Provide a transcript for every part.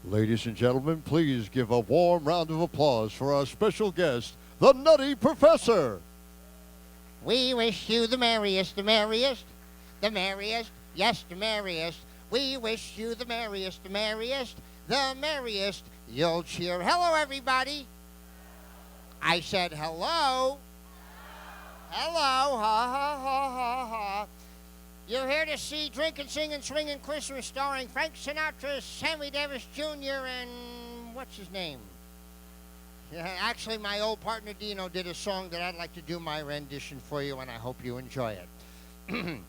Ladies and gentlemen, please give a warm round of applause for our special guest, the Nutty Professor. We wish you the merriest, the merriest, the merriest, yes, the merriest. We wish you the merriest, the merriest, the merriest. You'll cheer. Hello, everybody. I said hello. Hello, ha, ha, ha, ha, ha. You're here to see Drinkin, Singin, Swingin Christmas starring Frank Sinatra, Sammy Davis Jr., and what's his name? Yeah, actually, my old partner Dino did a song that I'd like to do my rendition for you, and I hope you enjoy it.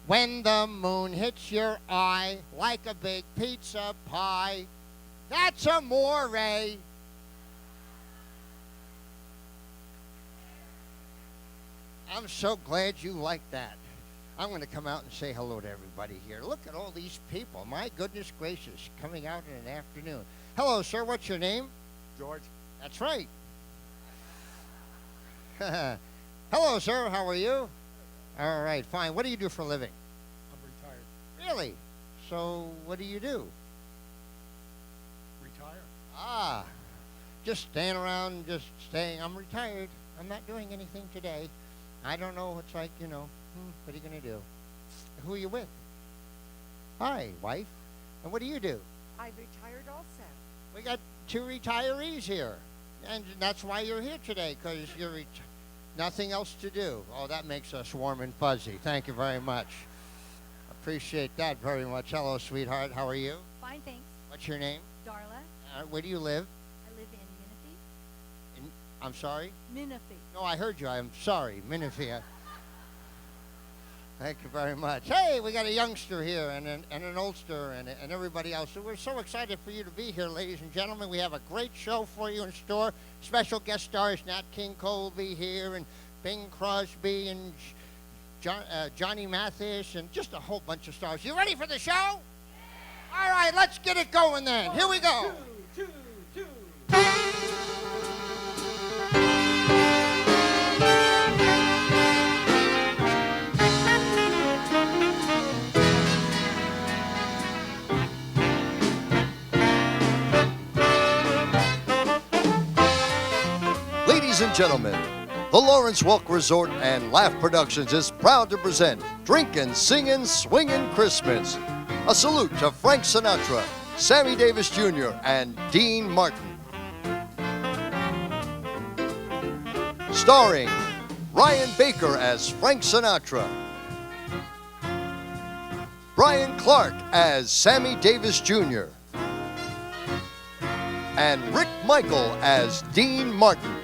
When the moon hits your eye like a big pizza pie, that's amore. I'm so glad you like that. I'm going to come out and say hello to everybody here. Look at all these people. My goodness gracious, coming out in an afternoon. Hello, sir. What's your name? George. That's right. Hello, sir. How are you? All right, fine. What do you do for a living? I'm retired. Really? So what do you do? Retire? Ah, just staying around, just staying. I'm retired. I'm not doing anything today. I don't know. It's like, what are you going to do? Who are you with? Hi, wife. And what do you do? I retired also. We got two retirees here. And that's why you're here today, because you're nothing else to do. Oh, that makes us warm and fuzzy. Thank you very much. Appreciate that very much. Hello, sweetheart. How are you? Fine, thanks. What's your name? Darla. Where do you live? I live in I'm sorry? Menifee. No, I heard you. I'm sorry. Menifee. Thank you very much. Hey, we got a youngster here and an oldster and everybody else. So we're so excited for you to be here, ladies and gentlemen. We have a great show for you in store. Special guest stars, Nat King Cole will be here, and Bing Crosby, and Johnny Mathis, and just a whole bunch of stars. You ready for the show? Yeah. All right, let's get it going then. Here we go. Two. Ladies and gentlemen, the Lawrence Welk Resort and Laugh Productions is proud to present Drinkin, Singin, Swingin Christmas. A salute to Frank Sinatra, Sammy Davis Jr., and Dean Martin. Starring Ryan Baker as Frank Sinatra, Brian Clark as Sammy Davis Jr., and Rick Michael as Dean Martin.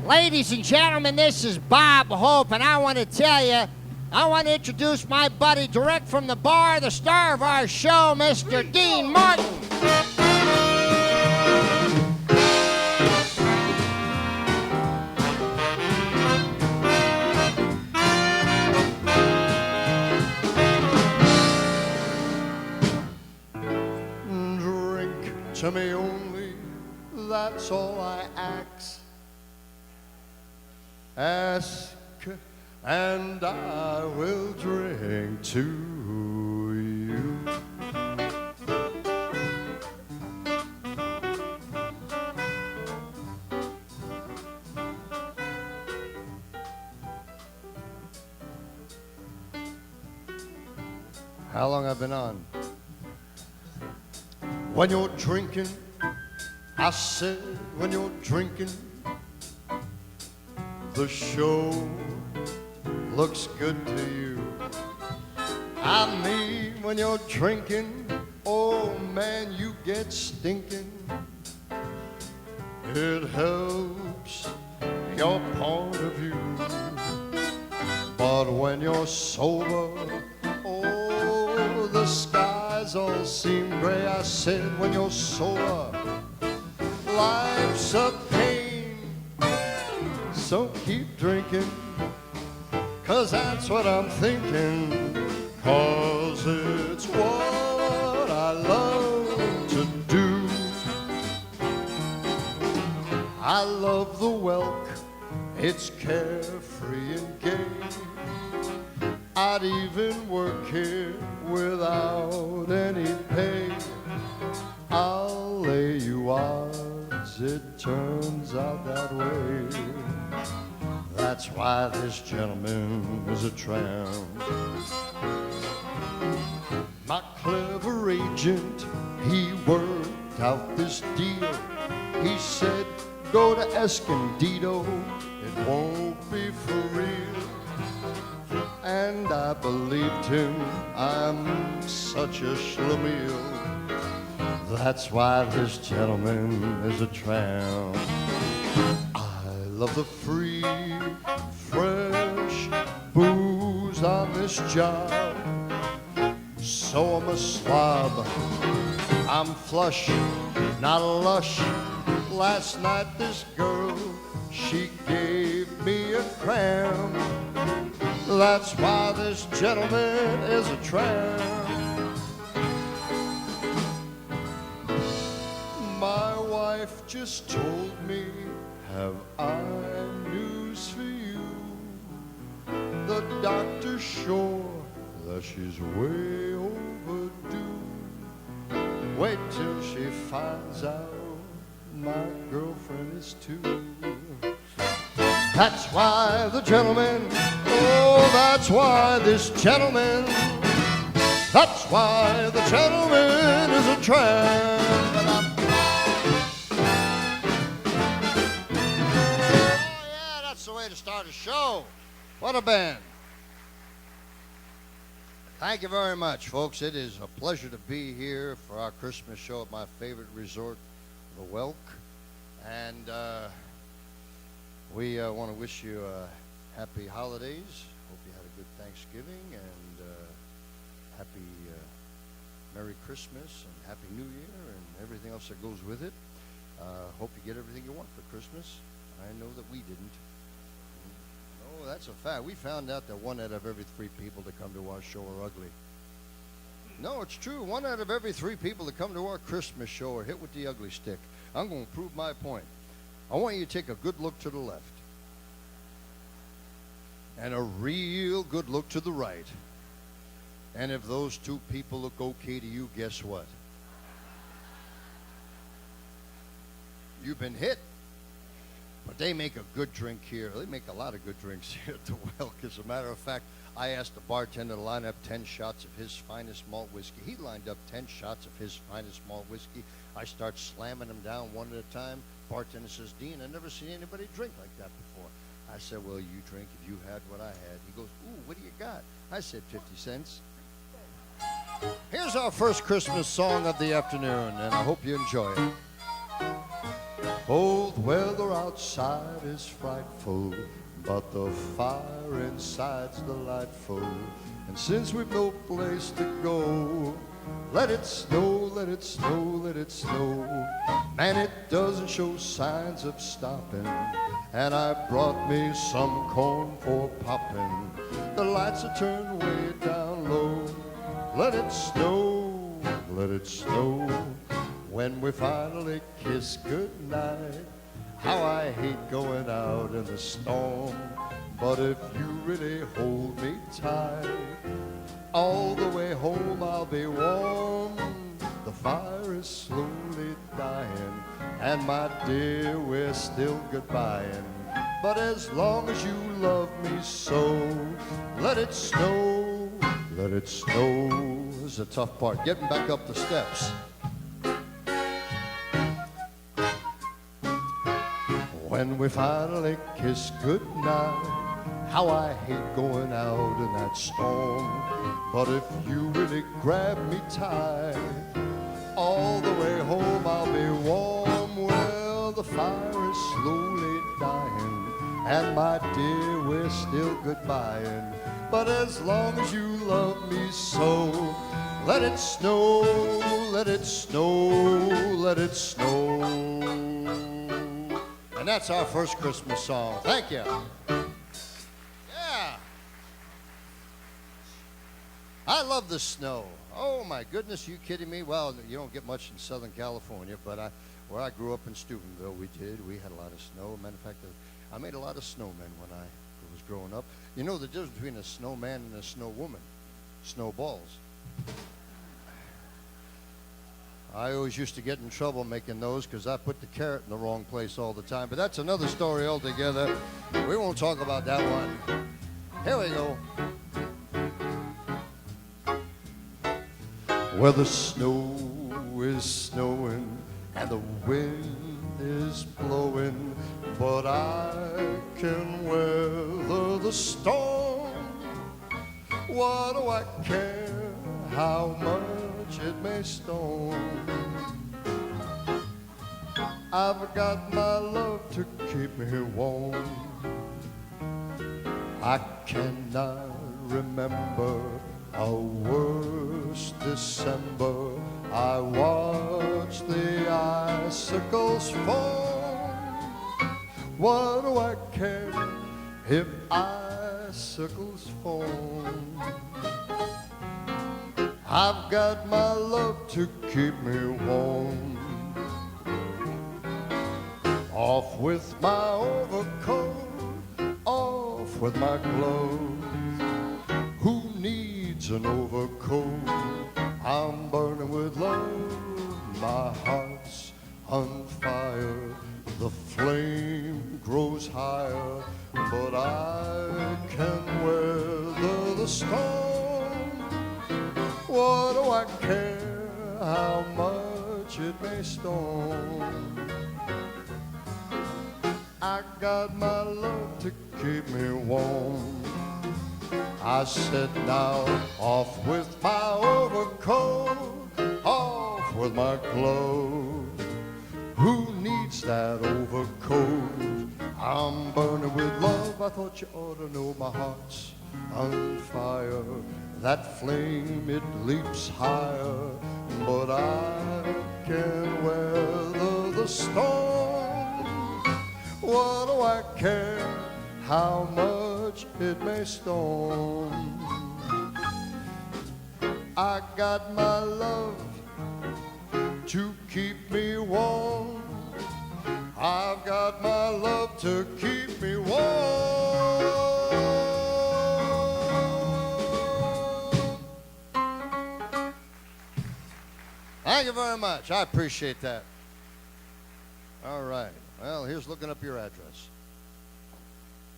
Ladies and gentlemen, this is Bob Hope, and I want to tell you, I want to introduce my buddy direct from the bar, the star of our show, Mr. Dean Martin. Drink to me only, that's all I ask, and I will drink to you. How long I've been on? When you're drinking, I said, when you're drinking, the show looks good to you. I mean, when you're drinking, oh man, you get stinking. It helps your point of view. But when you're sober, oh, the skies all seem gray. I said, when you're sober, life's a pain. So keep drinking, 'cause that's what I'm thinking, 'cause it's what I love to do. I love the Welk, it's carefree and gay. I'd even work here without any pay. I'll lay you odds, it turns out that way. That's why this gentleman is a tramp. My clever agent, he worked out this deal. He said, go to Escondido, it won't be for real. And I believed him, I'm such a schlemiel. That's why this gentleman is a tramp. I love the free, fresh booze on this job. So I'm a slob, I'm flush, not a lush. Last night this girl, she gave me a cram. That's why this gentleman is a tramp. My wife just told me, have I news for you? The doctor's sure that she's way overdue. Wait till she finds out my girlfriend is too. That's why the gentleman, oh, that's why this gentleman, that's why the gentleman is a tramp. The way to start a show. What a band. Thank you very much, folks. It is a pleasure to be here for our Christmas show at my favorite resort, the Welk. And we want to wish you happy holidays. Hope you had a good Thanksgiving and happy Merry Christmas and Happy New Year and everything else that goes with it. Hope you get everything you want for Christmas. I know that we didn't. Oh, that's a fact. We found out that 1 out of every 3 people that come to our show are ugly. No, it's true. 1 out of every 3 people that come to our Christmas show are hit with the ugly stick. I'm going to prove my point. I want you to take a good look to the left and a real good look to the right. And if those 2 people look okay to you, guess what? You've been hit. But they make a good drink here. They make a lot of good drinks here at the Welk. As a matter of fact, I asked the bartender to line up 10 shots of his finest malt whiskey. He lined up 10 shots of his finest malt whiskey. I start slamming them down one at a time. Bartender says, Dean, I've never seen anybody drink like that before. I said, well, you drink if you had what I had. He goes, ooh, what do you got? I said, 50 cents. Here's our first Christmas song of the afternoon, and I hope you enjoy it. Cold weather outside is frightful, but the fire inside's delightful. And since we've no place to go, let it snow, let it snow, let it snow. Man, it doesn't show signs of stopping. And I brought me some corn for popping. The lights are turned way down low. Let it snow, let it snow. When we finally kiss goodnight, how I hate going out in the storm. But if you really hold me tight, all the way home I'll be warm. The fire is slowly dying, and my dear, we're still goodbying. But as long as you love me so, let it snow, let it snow. This is the tough part, getting back up the steps. When we finally kiss goodnight, how I hate going out in that storm. But if you really grab me tight, all the way home I'll be warm. Well, the fire is slowly dying, and my dear, we're still goodbying. But as long as you love me so, let it snow, let it snow, let it snow. And that's our first Christmas song. Thank you. Yeah. I love the snow. Oh, my goodness, you kidding me? Well, you don't get much in Southern California, but where I grew up in Steubenville, we did. We had a lot of snow. Matter of fact, I made a lot of snowmen when I was growing up. You know the difference between a snowman and a snow woman? Snowballs. I always used to get in trouble making those because I put the carrot in the wrong place all the time. But that's another story altogether. We won't talk about that one. Here we go. Where the snow is snowing and the wind is blowing, but I can weather the storm. What do I care how much it may storm? I've got my love to keep me warm. I cannot remember a worse December. I watched the icicles fall. What do I care if icicles fall? I've got my love to keep me warm. Off with my overcoat, off with my clothes. Who needs an overcoat? I'm burning with love, my heart's on fire. The flame grows higher, but I can weather the storm. What do I care how much it may storm? I got my love to keep me warm. I said now, off with my overcoat, off with my clothes. Who needs that overcoat? I'm burning with love. I thought you ought to know my heart's on fire. That flame, it leaps higher, but I can weather the storm. What do I care how much it may storm? I got my love to keep me warm. I've got my love to keep me warm. Thank you very much. I appreciate that. All right. Well, here's looking up your address.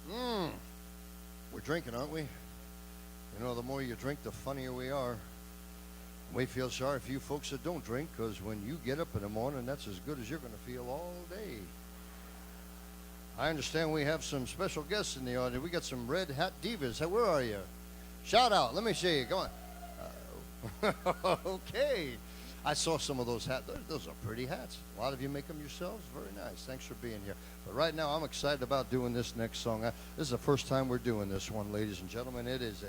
We're drinking, aren't we? You know, the more you drink, the funnier we are. We feel sorry for you folks that don't drink, because when you get up in the morning, that's as good as you're going to feel all day. I understand we have some special guests in the audience. We got some red hat divas. Hey, where are you? Shout out. Let me see you. Go on. Okay. I saw some of those hats. Those are pretty hats. A lot of you make them yourselves. Very nice. Thanks for being here. But right now, I'm excited about doing this next song. This is the first time we're doing this one, ladies and gentlemen. It is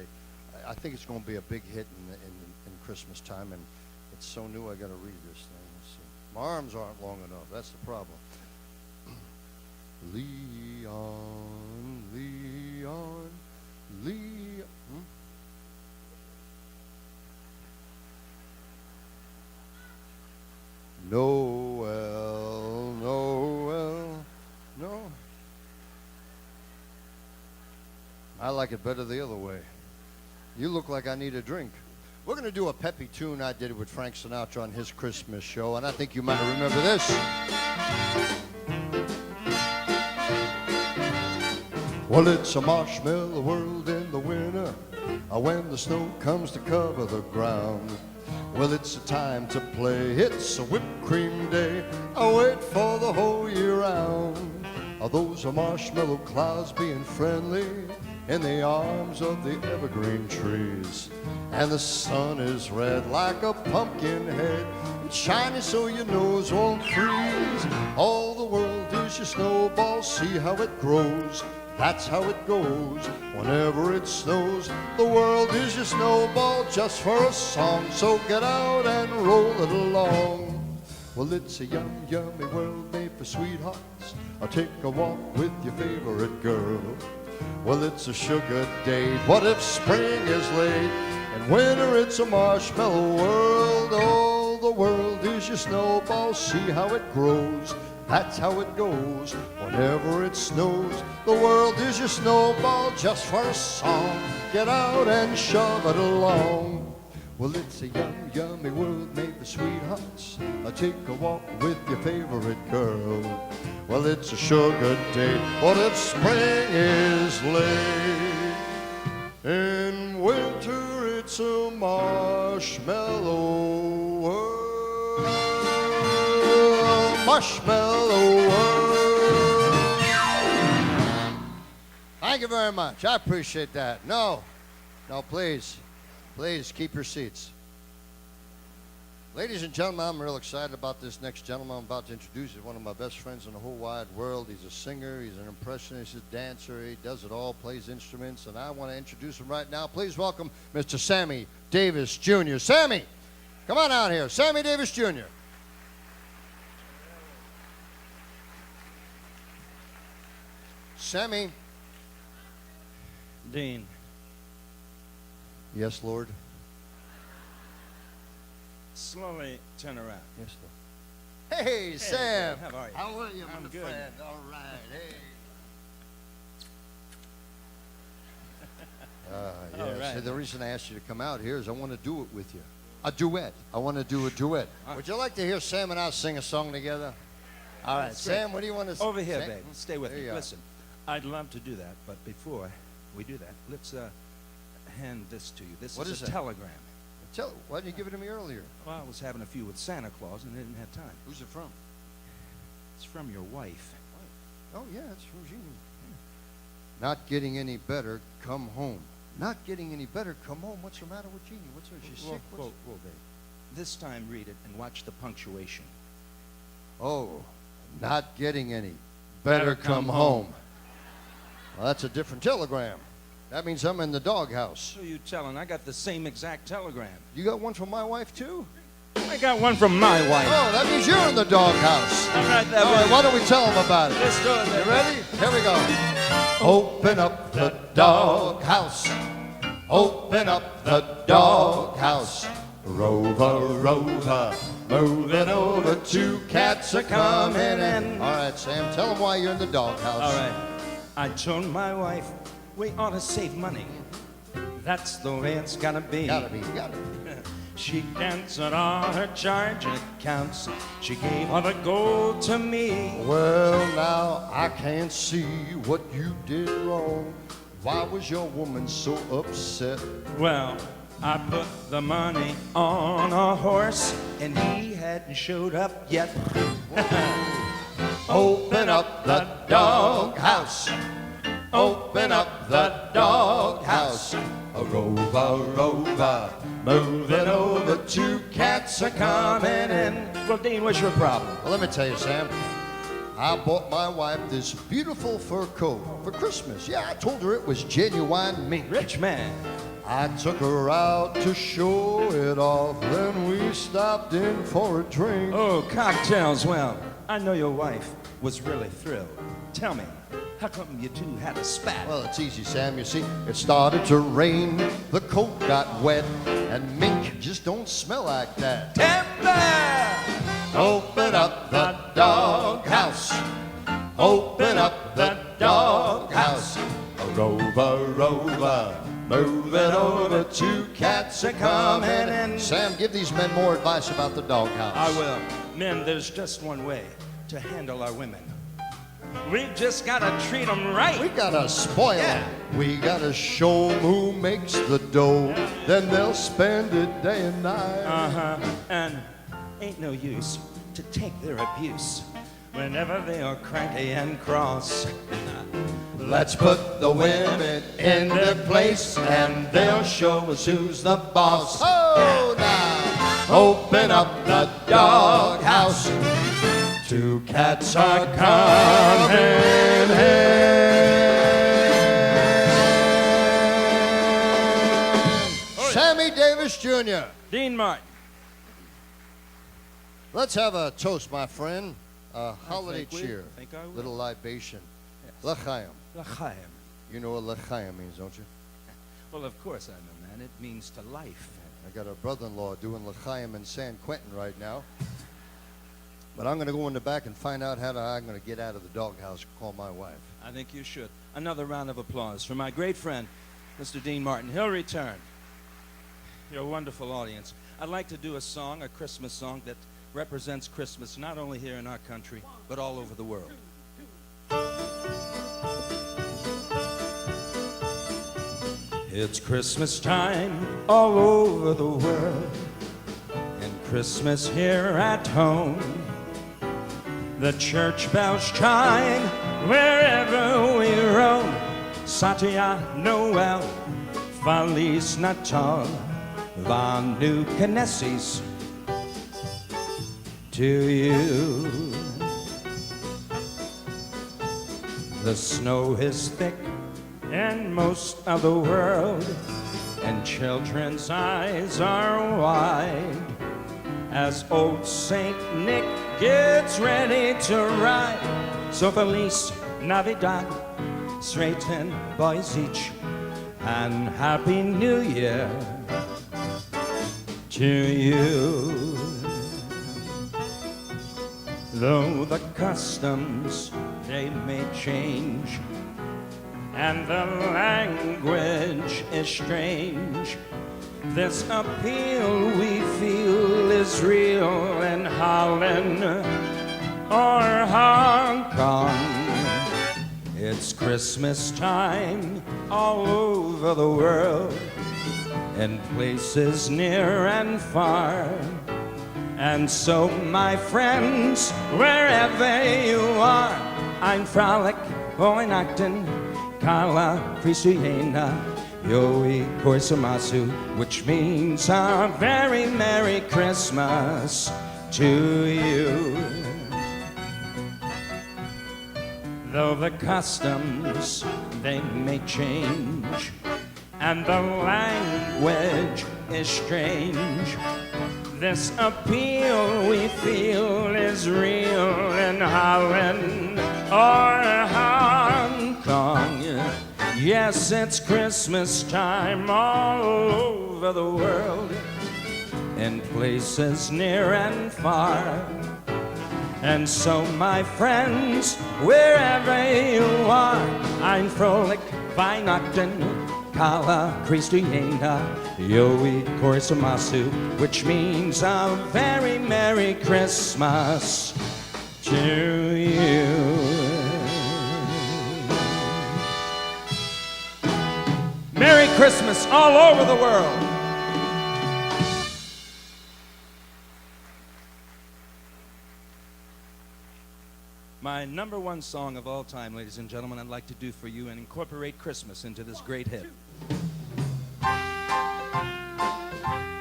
I think it's going to be a big hit in Christmas time, and it's so new I got to read this thing. Let's see. My arms aren't long enough. That's the problem. Leon, Leon, Leon. Noel, Noel, no. I like it better the other way. You look like I need a drink. We're going to do a peppy tune I did with Frank Sinatra on his Christmas show, and I think you might remember this. Well, it's a marshmallow world in the winter, when the snow comes to cover the ground. Well, it's a time to play, it's a whipped cream day, I wait for the whole year round. Those are marshmallow clouds being friendly in the arms of the evergreen trees. And the sun is red like a pumpkin head, it's shiny so your nose won't freeze. All the world is your snowball, see how it grows. That's how it goes whenever it snows. The world is your snowball just for a song, so get out and roll it along. Well, it's a yummy world made for sweethearts. I'll take a walk with your favorite girl. Well, it's a sugar date. What if spring is late? In winter it's a marshmallow world. Oh, the world is your snowball, see how it grows. That's how it goes whenever it snows. The world is your snowball just for a song. Get out and shove it along. Well, it's a yummy world made for sweethearts. Take a walk with your favorite girl. Well, it's a sugar date. What if spring is late? In winter it's a marshmallow world. Marshmallow world. Thank you very much. I appreciate that. No, please keep your seats. Ladies and gentlemen, I'm real excited about this next gentleman I'm about to introduce. He's one of my best friends in the whole wide world. He's a singer, he's an impressionist, he's a dancer, he does it all, plays instruments, and I want to introduce him right now. Please welcome Mr. Sammy Davis Jr. Sammy, come on out here. Sammy Davis Jr. Sammy. Dean. Yes, Lord. Slowly turn around. Yes, Lord. Hey, Sam. How are you? How are you, I'm my good. friend? All right. Hey. Yeah. All right. See, the reason I asked you to come out here is I want to do it with you. A duet. I want to do a duet. Would you like to hear Sam and I sing a song together? All right, That's Sam, what do you want to say? Over here, babe. Stay with There me. you are. Listen, I'd love to do that, but before we do that, let's hand this to you. This What is a it? telegram. Why didn't you give it to me earlier? Well, I was having a few with Santa Claus and didn't have time. Who's it from? It's from your wife. Oh, yeah, it's from Jeannie. Not getting any better, come home. Not getting any better, come home. What's the matter with Jeannie? What's her? She's sick? Whoa, babe. This time read it and watch the punctuation. Oh, not getting any better, come home. Well, that's a different telegram. That means I'm in the doghouse. So you telling? I got the same exact telegram. You got one from my wife, too? I got one from my wife. Oh, that means you're in the doghouse. All right, that All right, way. why don't we tell them about it? Let's do it, You baby. ready? Here we go. Open up the doghouse. Open up the doghouse. Rover, Rover, moving over. Two cats are coming in. All right, Sam, tell them why you're in the doghouse. All right. I told my wife we ought to save money. That's the way it's gotta be. Gotta be. She canceled all her charge accounts. She gave all the gold to me. Well, now I can't see what you did wrong. Why was your woman so upset? Well, I put the money on a horse, and he hadn't showed up yet. Open up the doghouse. Open up the doghouse. A rover, rover, moving over. Two cats are coming in. Well, Dean, what's your problem? Well, let me tell you, Sam. I bought my wife this beautiful fur coat for Christmas. Yeah, I told her it was genuine mink. Rich man. I took her out to show it off. Then we stopped in for a drink. Oh, cocktails. Well, I know your wife was really thrilled. Tell me, how come you two had a spat? Well, it's easy, Sam. You see, it started to rain. The coat got wet. And mink just don't smell like that. Timber! Open up the doghouse. Open up the doghouse. A rover, rover, move it over. Two cats are coming in. Sam, give these men more advice about the doghouse. I will. Men, there's just one way to handle our women. We've just got to treat them right. We gotta spoil them. We gotta show them who makes the dough. Then they'll spend it day and night. Uh-huh. And ain't no use to take their abuse whenever they are cranky and cross. Let's put the women in their place, and they'll show us who's the boss. Oh, now, open up the doghouse. Two cats are coming in. Sammy Davis Jr. Dean Martin. Let's have a toast, my friend. A holiday think we- cheer. I think I will. Little libation. Yes. L'chaim. L'chaim. You know what l'chaim means, don't you? Well, of course I know, man. It means to life. I got a brother-in-law doing l'chaim in San Quentin right now. But I'm going to go in the back and find out how I'm going to get out of the doghouse and call my wife. I think you should. Another round of applause for my great friend, Mr. Dean Martin. He'll return. You're a wonderful audience. I'd like to do a song, a Christmas song that represents Christmas not only here in our country, but all over the world. It's Christmas time all over the world, and Christmas here at home. The church bells chime wherever we roam. Satya Noel, Feliz Natal, Vanu Knesses to you. The snow is thick in most of the world, and children's eyes are wide as old Saint Nick gets ready to ride. So Feliz Navidad, Satan boys each, and Happy New Year to you. Though the customs, they may change, and the language is strange, this appeal we feel is real in Holland or Hong Kong. It's Christmas time all over the world, in places near and far. And so, my friends, wherever you are, ein fröhlich Weihnachten, Kala Kristuyena, Yoi Koisamasu, which means a very Merry Christmas to you. Though the customs, they may change, and the language is strange, this appeal we feel is real in Holland or Hong Kong. Yes, it's Christmas time all over the world, in places near and far. And so, my friends, wherever you are, ein fröhlich Weihnachten, Kala Kristuyena, Yoi Korisamasu, which means a very Merry Christmas to you. Merry Christmas all over the world. My number one song of all time, ladies and gentlemen, I'd like to do for you and incorporate Christmas into this great hit. Got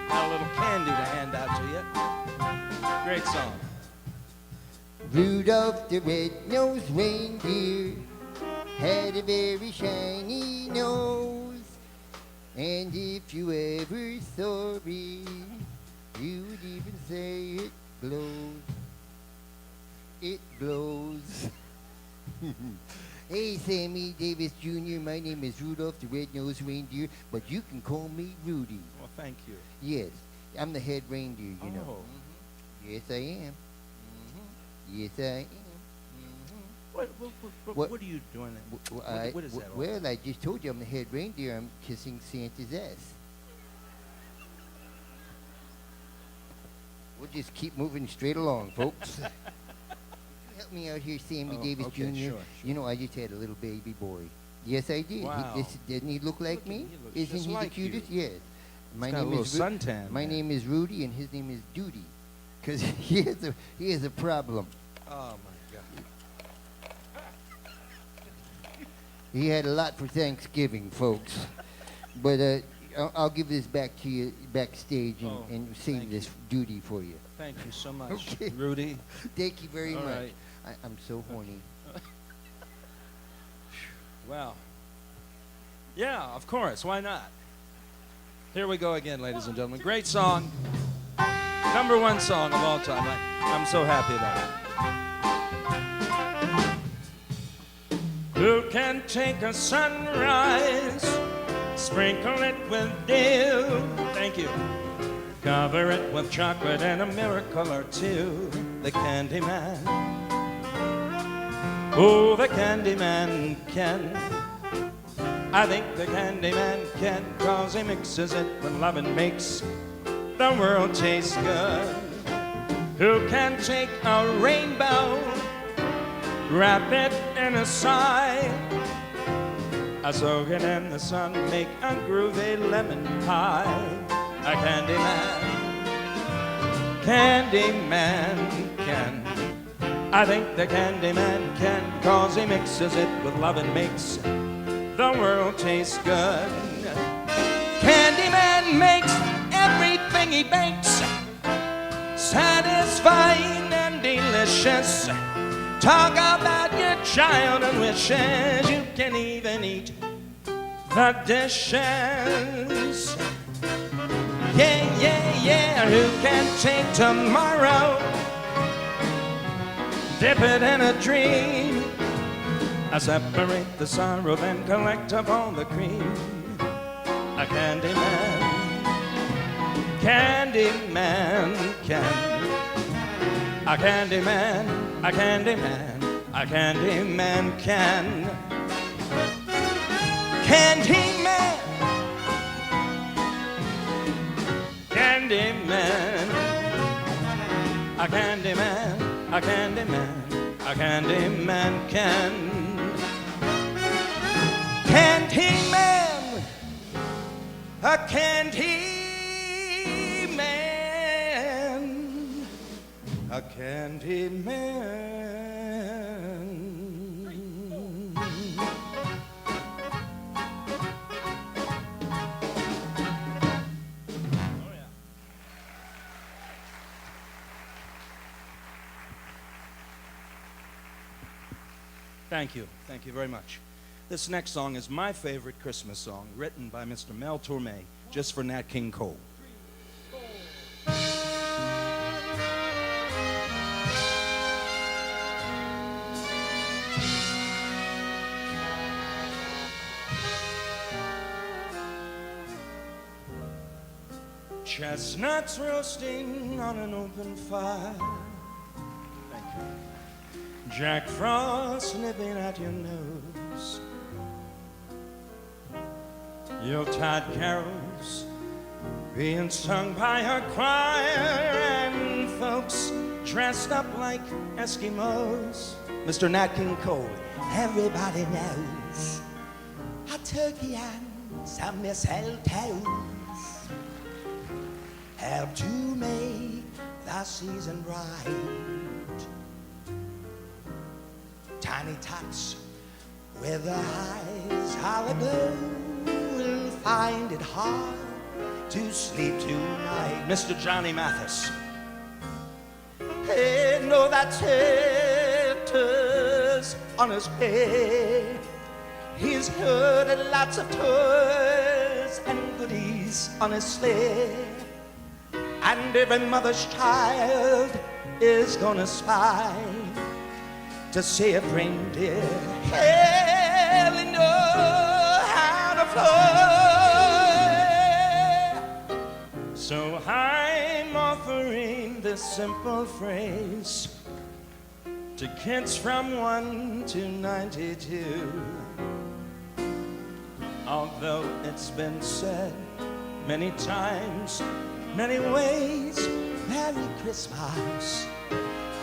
a little candy to hand out to you. Great song. Rudolph the red-nosed reindeer had a very shiny nose, and if you ever saw it, you would even say it blows. It blows. Hey, Sammy Davis Jr., my name is Rudolph the red-nosed reindeer, but you can call me Rudy. Well, thank you. Yes, I'm the head reindeer, you know. Oh. Yes, I am. Yes, I am. What are you doing there? What is that all Well, I just told you I'm the head reindeer. I'm kissing Santa's ass. We'll just keep moving straight along, folks. Help me out here, Sammy Davis okay, Jr. sure. You know, I just had a little baby boy. Yes, I did. Wow. Doesn't he look like me? He looks Isn't just he like the cutest? you. Yes. My got a name little is suntan. My name is Rudy, and his name is Duty, because he has a problem. Oh my God. He had a lot for Thanksgiving, folks. But I'll give this back to you backstage and save thank this duty for you. Thank you so much, Okay. Rudy. Thank you very All much. right. I'm so horny. Well, yeah, of course. Why not? Here we go again, ladies and gentlemen. Great song. Number one song of all time. I'm so happy about it. Who can take a sunrise, sprinkle it with dew? Thank you. Cover it with chocolate and a miracle or two. The Candy Man. Oh, the Candy Man can. I think the Candy Man can, 'cause he mixes it with love and makes the world taste good. Who can take a rainbow, wrap it in a sigh, soak it in the sun, make a groovy lemon pie? A Candy Man. Candy Man can. I think the Candy Man can, 'cause he mixes it with love and makes the world taste good. Candy Man makes everything he bakes satisfying and delicious. Talk about your childhood wishes. You can even eat the dishes. Yeah, yeah, yeah. Who can take tomorrow, dip it in a dream, I separate the sorrow, then collect up all the cream? A Candy Man. Candy Man can. A Candy Man. A Candy Man. A Candy Man can. Candy Man. Candy Man. A Candy Man. A Candy Man. A Candy Man can. Candy Man, a Candy Man, a Candy Man. Oh, yeah. Thank you. Thank you very much. This next song is my favorite Christmas song, written by Mr. Mel Torme, just for Nat King Cole. Chestnuts roasting on an open fire. Thank you. Jack Frost nipping at your nose. Yuletide carols being sung by a choir, and folks dressed up like Eskimos. Mr. Nat King Cole. Everybody knows a turkey and some mistletoes help to make the season bright. tiny tots with their eyes hollow will find it hard to sleep tonight. Mr. Johnny Mathis. Hey, know that Santa's on his way. He's loaded lots of toys and goodies on his sleigh. And every mother's child is gonna spy to see if reindeer really know how to fly. So I'm offering this simple phrase to kids from 1 to 92. Although it's been said many times, many ways, Merry Christmas,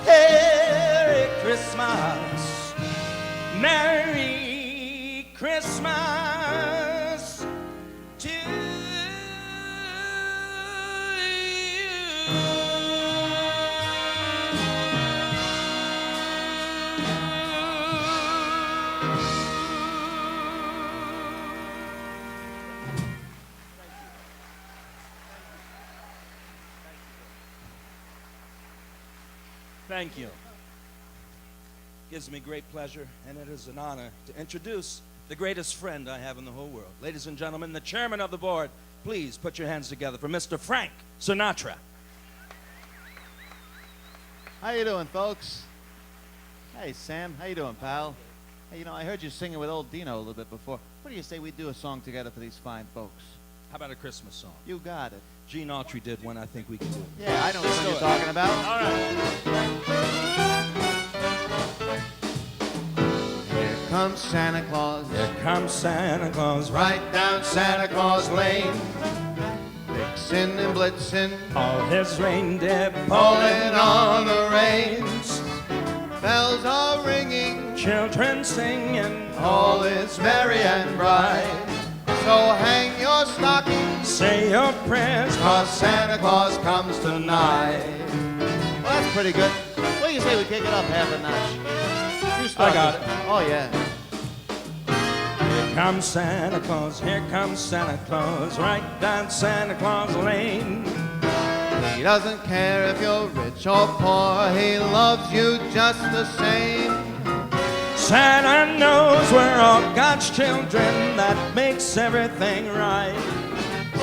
Merry Christmas, Merry Christmas to Thank you. Gives me great pleasure, and it is an honor to introduce the greatest friend I have in the whole world. Ladies and gentlemen, the chairman of the board, please put your hands together for Mr. Frank Sinatra. How you doing, folks? Hey, Sam. How you doing, pal? Hey, you know, I heard you singing with old Dino a little bit before. What do you say we do a song together for these fine folks? How about a Christmas song? You got it. Gene Autry did one. I think we can do it. Yeah, I know Let's what do you're it. talking about. All right. Here comes Santa Claus. Here comes Santa Claus, Right down Santa Claus Lane. Vixen and Blitzen, all his reindeer pulling on the reins. Bells are ringing, children singing, all is merry and bright. So hang your stocking, say your prayers, 'cause Santa Claus comes tonight. Well, that's pretty good. What do you say we kick it up half a notch? You start I got this. it. Oh, yeah. Here comes Santa Claus, here comes Santa Claus, right down Santa Claus Lane. He doesn't care if you're rich or poor, he loves you just the same. Santa knows we're all God's children, that makes everything right.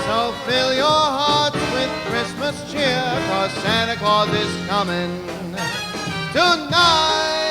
So fill your hearts with Christmas cheer, 'cause Santa Claus is coming tonight.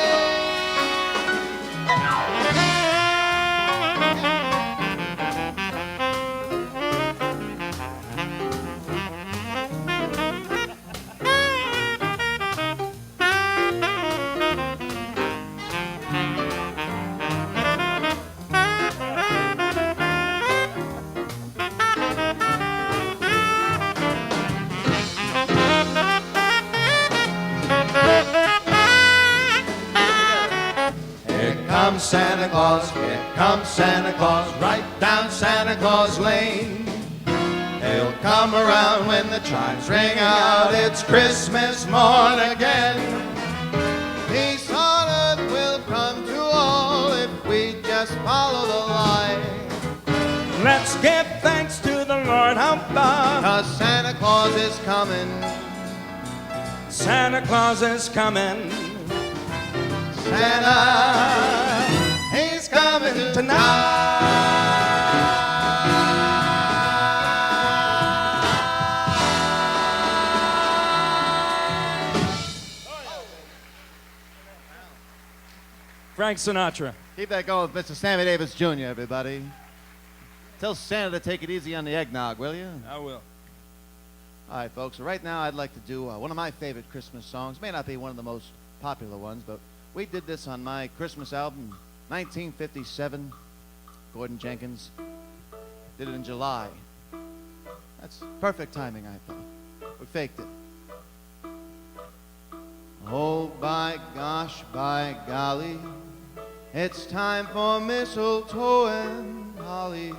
Santa Claus, here comes Santa Claus, right down Santa Claus Lane. He'll come around when the chimes ring out, it's Christmas morn again. Peace on earth will come to all if we just follow the line. Let's give thanks to the Lord above, 'Cause Santa Claus is coming. Santa Claus is coming. Santa, he's coming tonight. Frank Sinatra. Keep that going with Mr. Sammy Davis Jr., everybody. Tell Santa to take it easy on the eggnog, will you? I will. All right, folks. So right now I'd like to do one of my favorite Christmas songs. May not be one of the most popular ones, but we did this on my Christmas album, 1957. Gordon Jenkins did it in July. That's perfect timing, I thought. We faked it. Oh, by gosh, by golly, it's time for mistletoe and holly.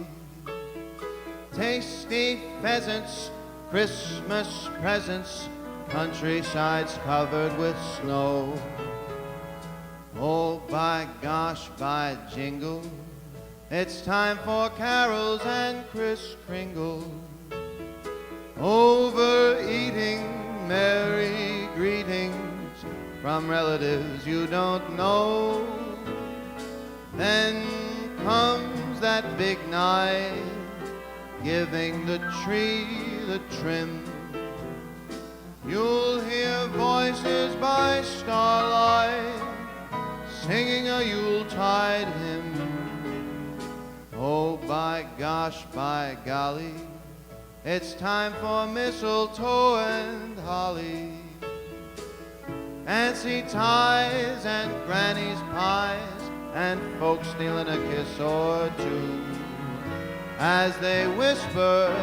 Tasty pheasants, Christmas presents, countrysides covered with snow. Oh, by gosh, by jingle, it's time for carols and Kris Kringle. Overeating, merry greetings from relatives you don't know. Then comes that big night, giving the tree the trim. You'll hear voices by starlight, singing a Yuletide hymn. Oh, by gosh, by golly, it's time for mistletoe and holly. Fancy ties and granny's pies, and folks stealing a kiss or two, as they whisper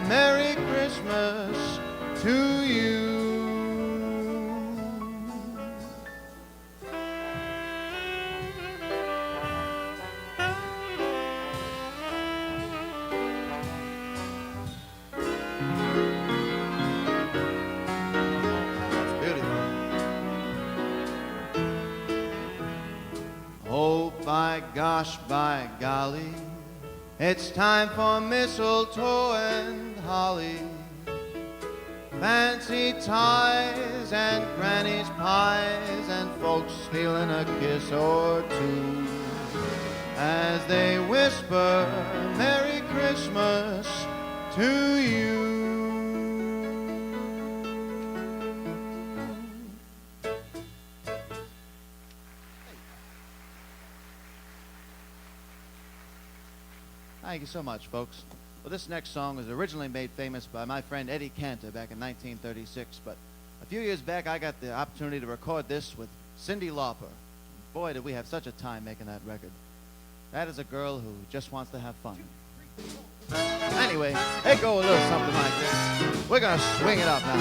Merry Christmas to you. That's beautiful. Oh, by gosh, by golly, it's time for mistletoe and holly. Fancy ties and granny's pies, and folks stealing a kiss or two, as they whisper Merry Christmas to you. Thank you so much, folks. Well, this next song was originally made famous by my friend Eddie Cantor back in 1936, but a few years back I got the opportunity to record this with Cyndi Lauper. Boy, did we have such a time making that record. That is a girl who just wants to have fun. Anyway, it go a little something like this. We're gonna swing it up now.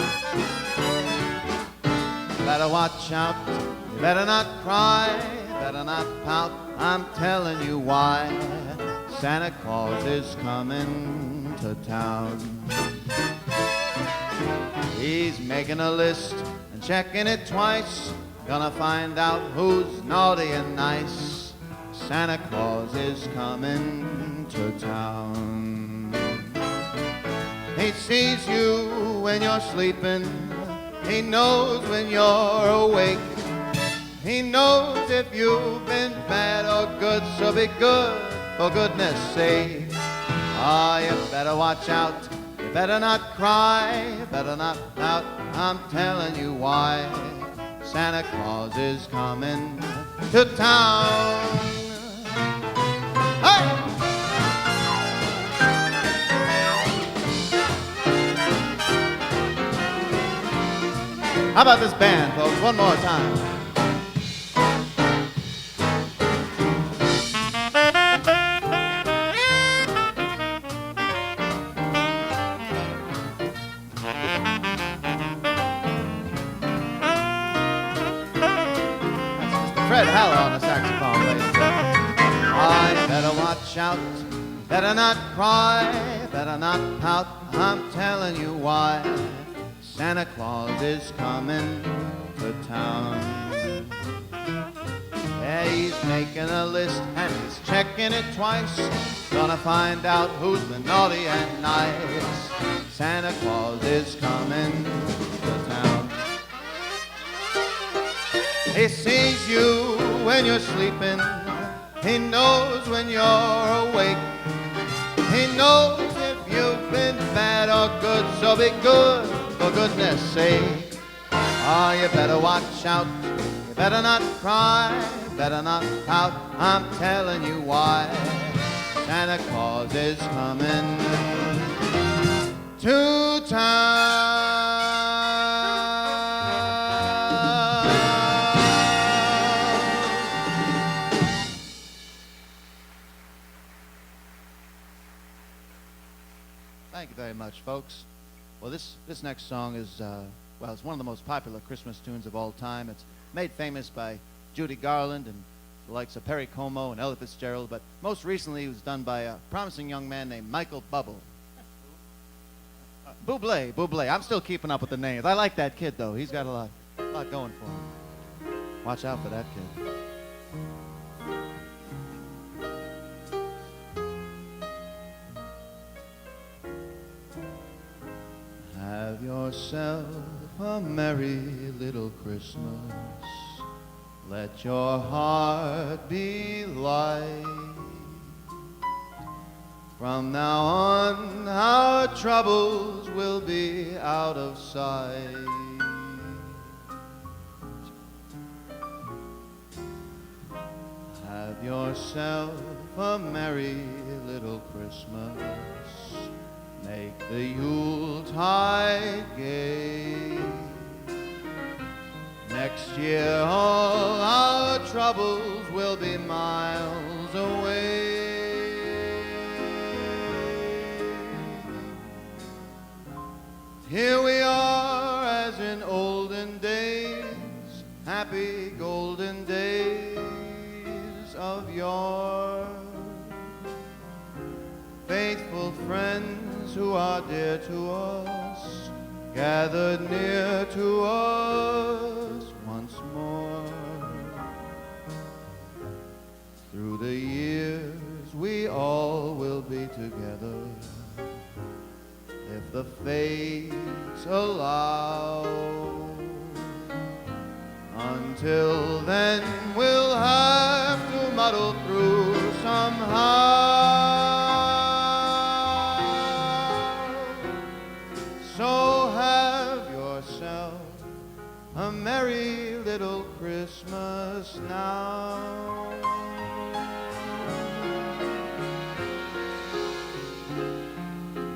Better watch out, you better not cry, better not pout, I'm telling you why. Santa Claus is coming to town. He's making a list and checking it twice, gonna find out who's naughty and nice. Santa Claus is coming to town. He sees you when you're sleeping, he knows when you're awake. He knows if you've been bad or good, so be good, for goodness sake. Ah, you better watch out, you better not cry, you better not pout, I'm telling you why. Santa Claus is coming to town. Hey! How about this band, folks? One more time. Fred Haller on the saxophone, ladies and gentlemen. I better watch out, better not cry, better not pout, I'm telling you why. Santa Claus is coming to town. Yeah, he's making a list and he's checking it twice, gonna find out who's been naughty and nice. Santa Claus is coming to town. He sees you when you're sleeping, he knows when you're awake. He knows if you've been bad or good, so be good, for goodness sake. Oh, you better watch out, you better not cry, better not pout, I'm telling you why. Santa Claus is coming to town. Thank you very much, folks. Well, this next song is, well, it's one of the most popular Christmas tunes of all time. It's made famous by Judy Garland and the likes of Perry Como and Ella Fitzgerald, but most recently it was done by a promising young man named Michael Bubble. Bublé. I'm still keeping up with the names. I like that kid, though. He's got a lot going for him. Watch out for that kid. yourself a merry little Christmas. Let your heart be light. From now on, our troubles will be out of sight. Have yourself a merry little Christmas. Make the Yuletide gay. Next year all our troubles will be miles away. Here we are as in olden days, happy golden days of yore. Faithful friends who are dear to us, gathered near to us once more. Through the years we all will be together, if the fates allow. Until then we'll have to muddle through somehow. So have yourself a merry little Christmas now.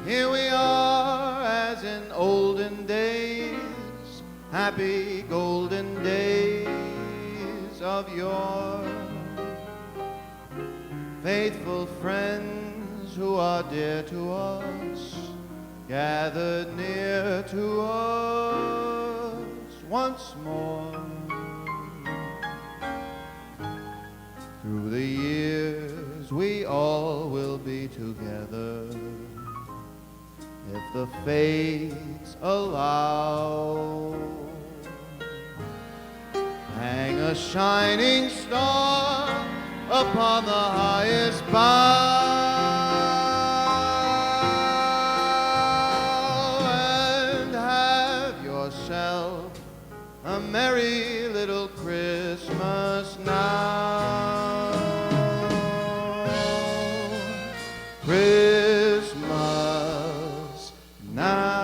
Here we are as in olden days, happy golden days of yore. Faithful friends who are dear to us, gathered near to us once more. Through the years we all will be together, if the fates allow. Hang a shining star upon the highest bough, and have yourself a merry little Christmas now. Christmas now.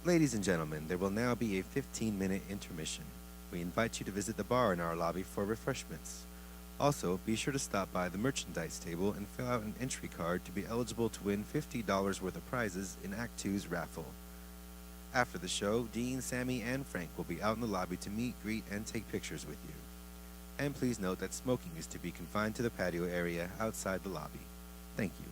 Ladies and gentlemen, there will now be a 15-minute intermission. We invite you to visit the bar in our lobby for refreshments. Also, be sure to stop by the merchandise table and fill out an entry card to be eligible to win $50 worth of prizes in Act 2's raffle. After the show, Dean, Sammy, and Frank will be out in the lobby to meet, greet, and take pictures with you. And please note that smoking is to be confined to the patio area outside the lobby. Thank you.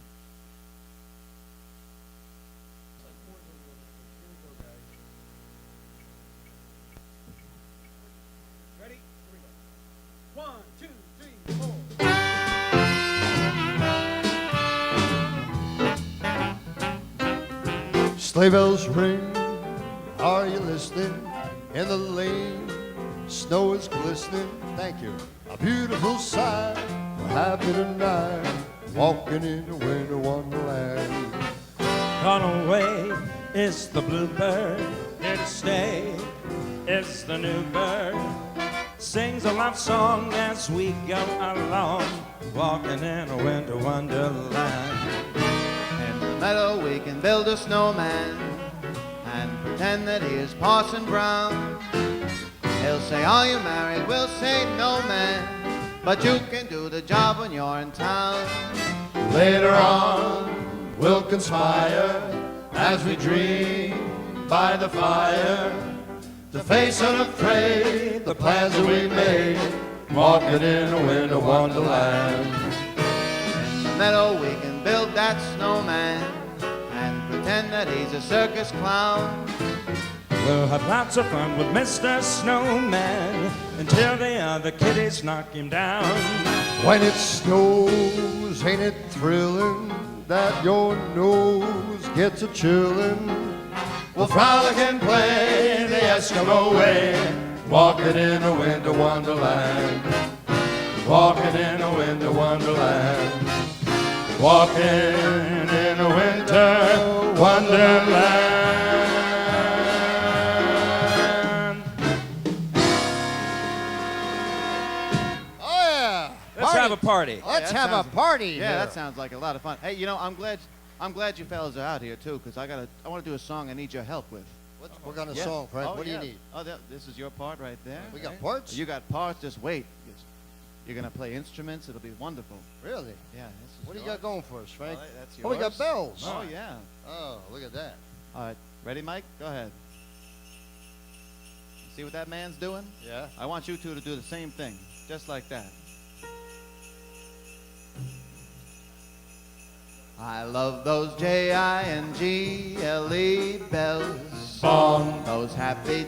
Ready? Here we go. 1, 2, 3, 4. Sleigh bells ring, are you listening? In the lane, snow is glistening. Thank you. A beautiful sight. We're happy tonight, walking in the winter wonderland. Gone away is the bluebird, here to stay is the new bird. Sings a love song as we go along, walking in a winter wonderland. In the meadow we can build a snowman and pretend that he is Parson Brown. He'll say, are you married? We'll say, no, man, but you can do the job when you're in town. Later on, we'll conspire as we dream by the fire to face unafraid the plans that we made, walking in a winter wonderland. In the meadow we can build that snowman and pretend that he's a circus clown. We'll have lots of fun with Mr. Snowman until the other kiddies knock him down. When it snows, ain't it thrilling that your nose gets a chillin'? We'll frolic and play the Eskimo way, walking in a winter wonderland, walking in a winter wonderland, walking in a winter wonderland. Oh, yeah. Let's have a party. Let's that have a sounds- party Yeah, here. that sounds like a lot of fun. Hey, you know, I'm glad you fellas are out here too, because I want to do a song I need your help with. What kind of Yeah. song, Frank? Oh, what do yeah. you need? Oh, this is your part right there. We got right? parts? You got parts. Just wait. You're gonna play instruments. It'll be wonderful. Really? Yeah. This is What do you yours. got going for us, Frank? Well, that's Oh, we got yours. bells. Oh yeah. Oh, look at that. All right. Ready, Mike? Go ahead. See what that man's doing? Yeah. I want you two to do the same thing, just like that. I love those Jingle bells. Bong, Those happy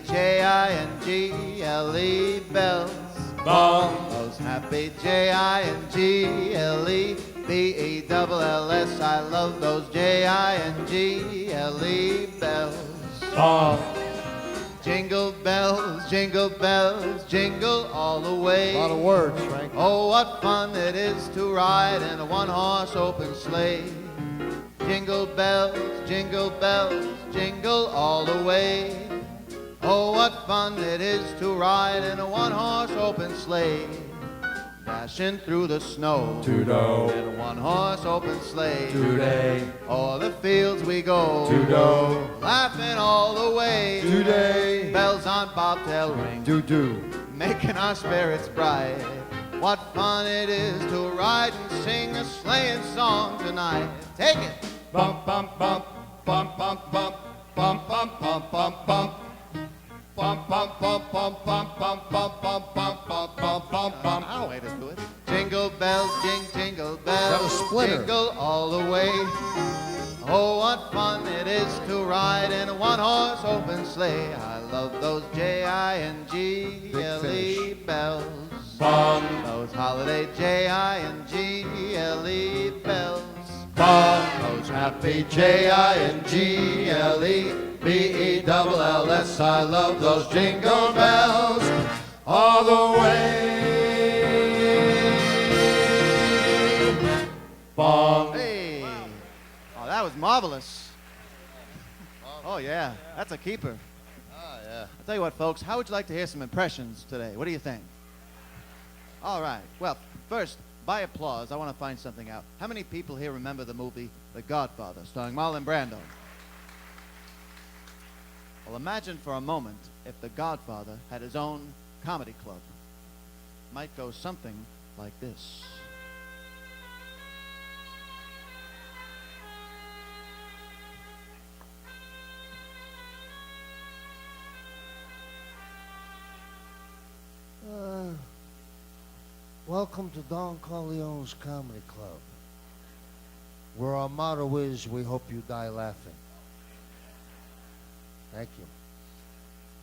Jingle bells. bong, Those happy Jingle bells. I love those Jingle bells. bong. Jingle bells, jingle all the way. A lot of words, Frank. Oh, what fun it is to ride in a one-horse open sleigh. Jingle bells, jingle all the way. Oh, what fun it is to ride in a one-horse open sleigh. Dashing through the snow Tudo. in a one-horse open sleigh. Today, O'er the fields we go, Tudo. laughing all the way. Today, Bells on bobtail ring, do. making our spirits bright. What fun it is to ride and sing a sleighing song tonight. Take it. Bump, bump, bump, bump, bump, bump, bump, bump, bump, bump, bump. Bump, bump, bump, bump, bump, bump, bump, bump, bump, bump, bump, bump, bump. Way to do it. Jingle bells, jingle Got a bells, splitter. jingle all the way. Oh, what fun it is to ride in a one-horse open sleigh. I love those Jingle bells. Bong, Those holiday Jingle bells. bong, Those happy happy Jingle-bells. I love those jingle bells all the way. Bong. Hey. Oh, that was marvelous. Oh, yeah. That's a keeper. Oh, yeah. I'll tell you what, folks. How would you like to hear some impressions today? What do you think? All right. Well, first, by applause, I want to find something out. How many people here remember the movie The Godfather, starring Marlon Brando? Well, imagine for a moment if The Godfather had his own comedy club. It might go something like this. Welcome to Don Corleone's Comedy Club, where our motto is, we hope you die laughing. Thank you.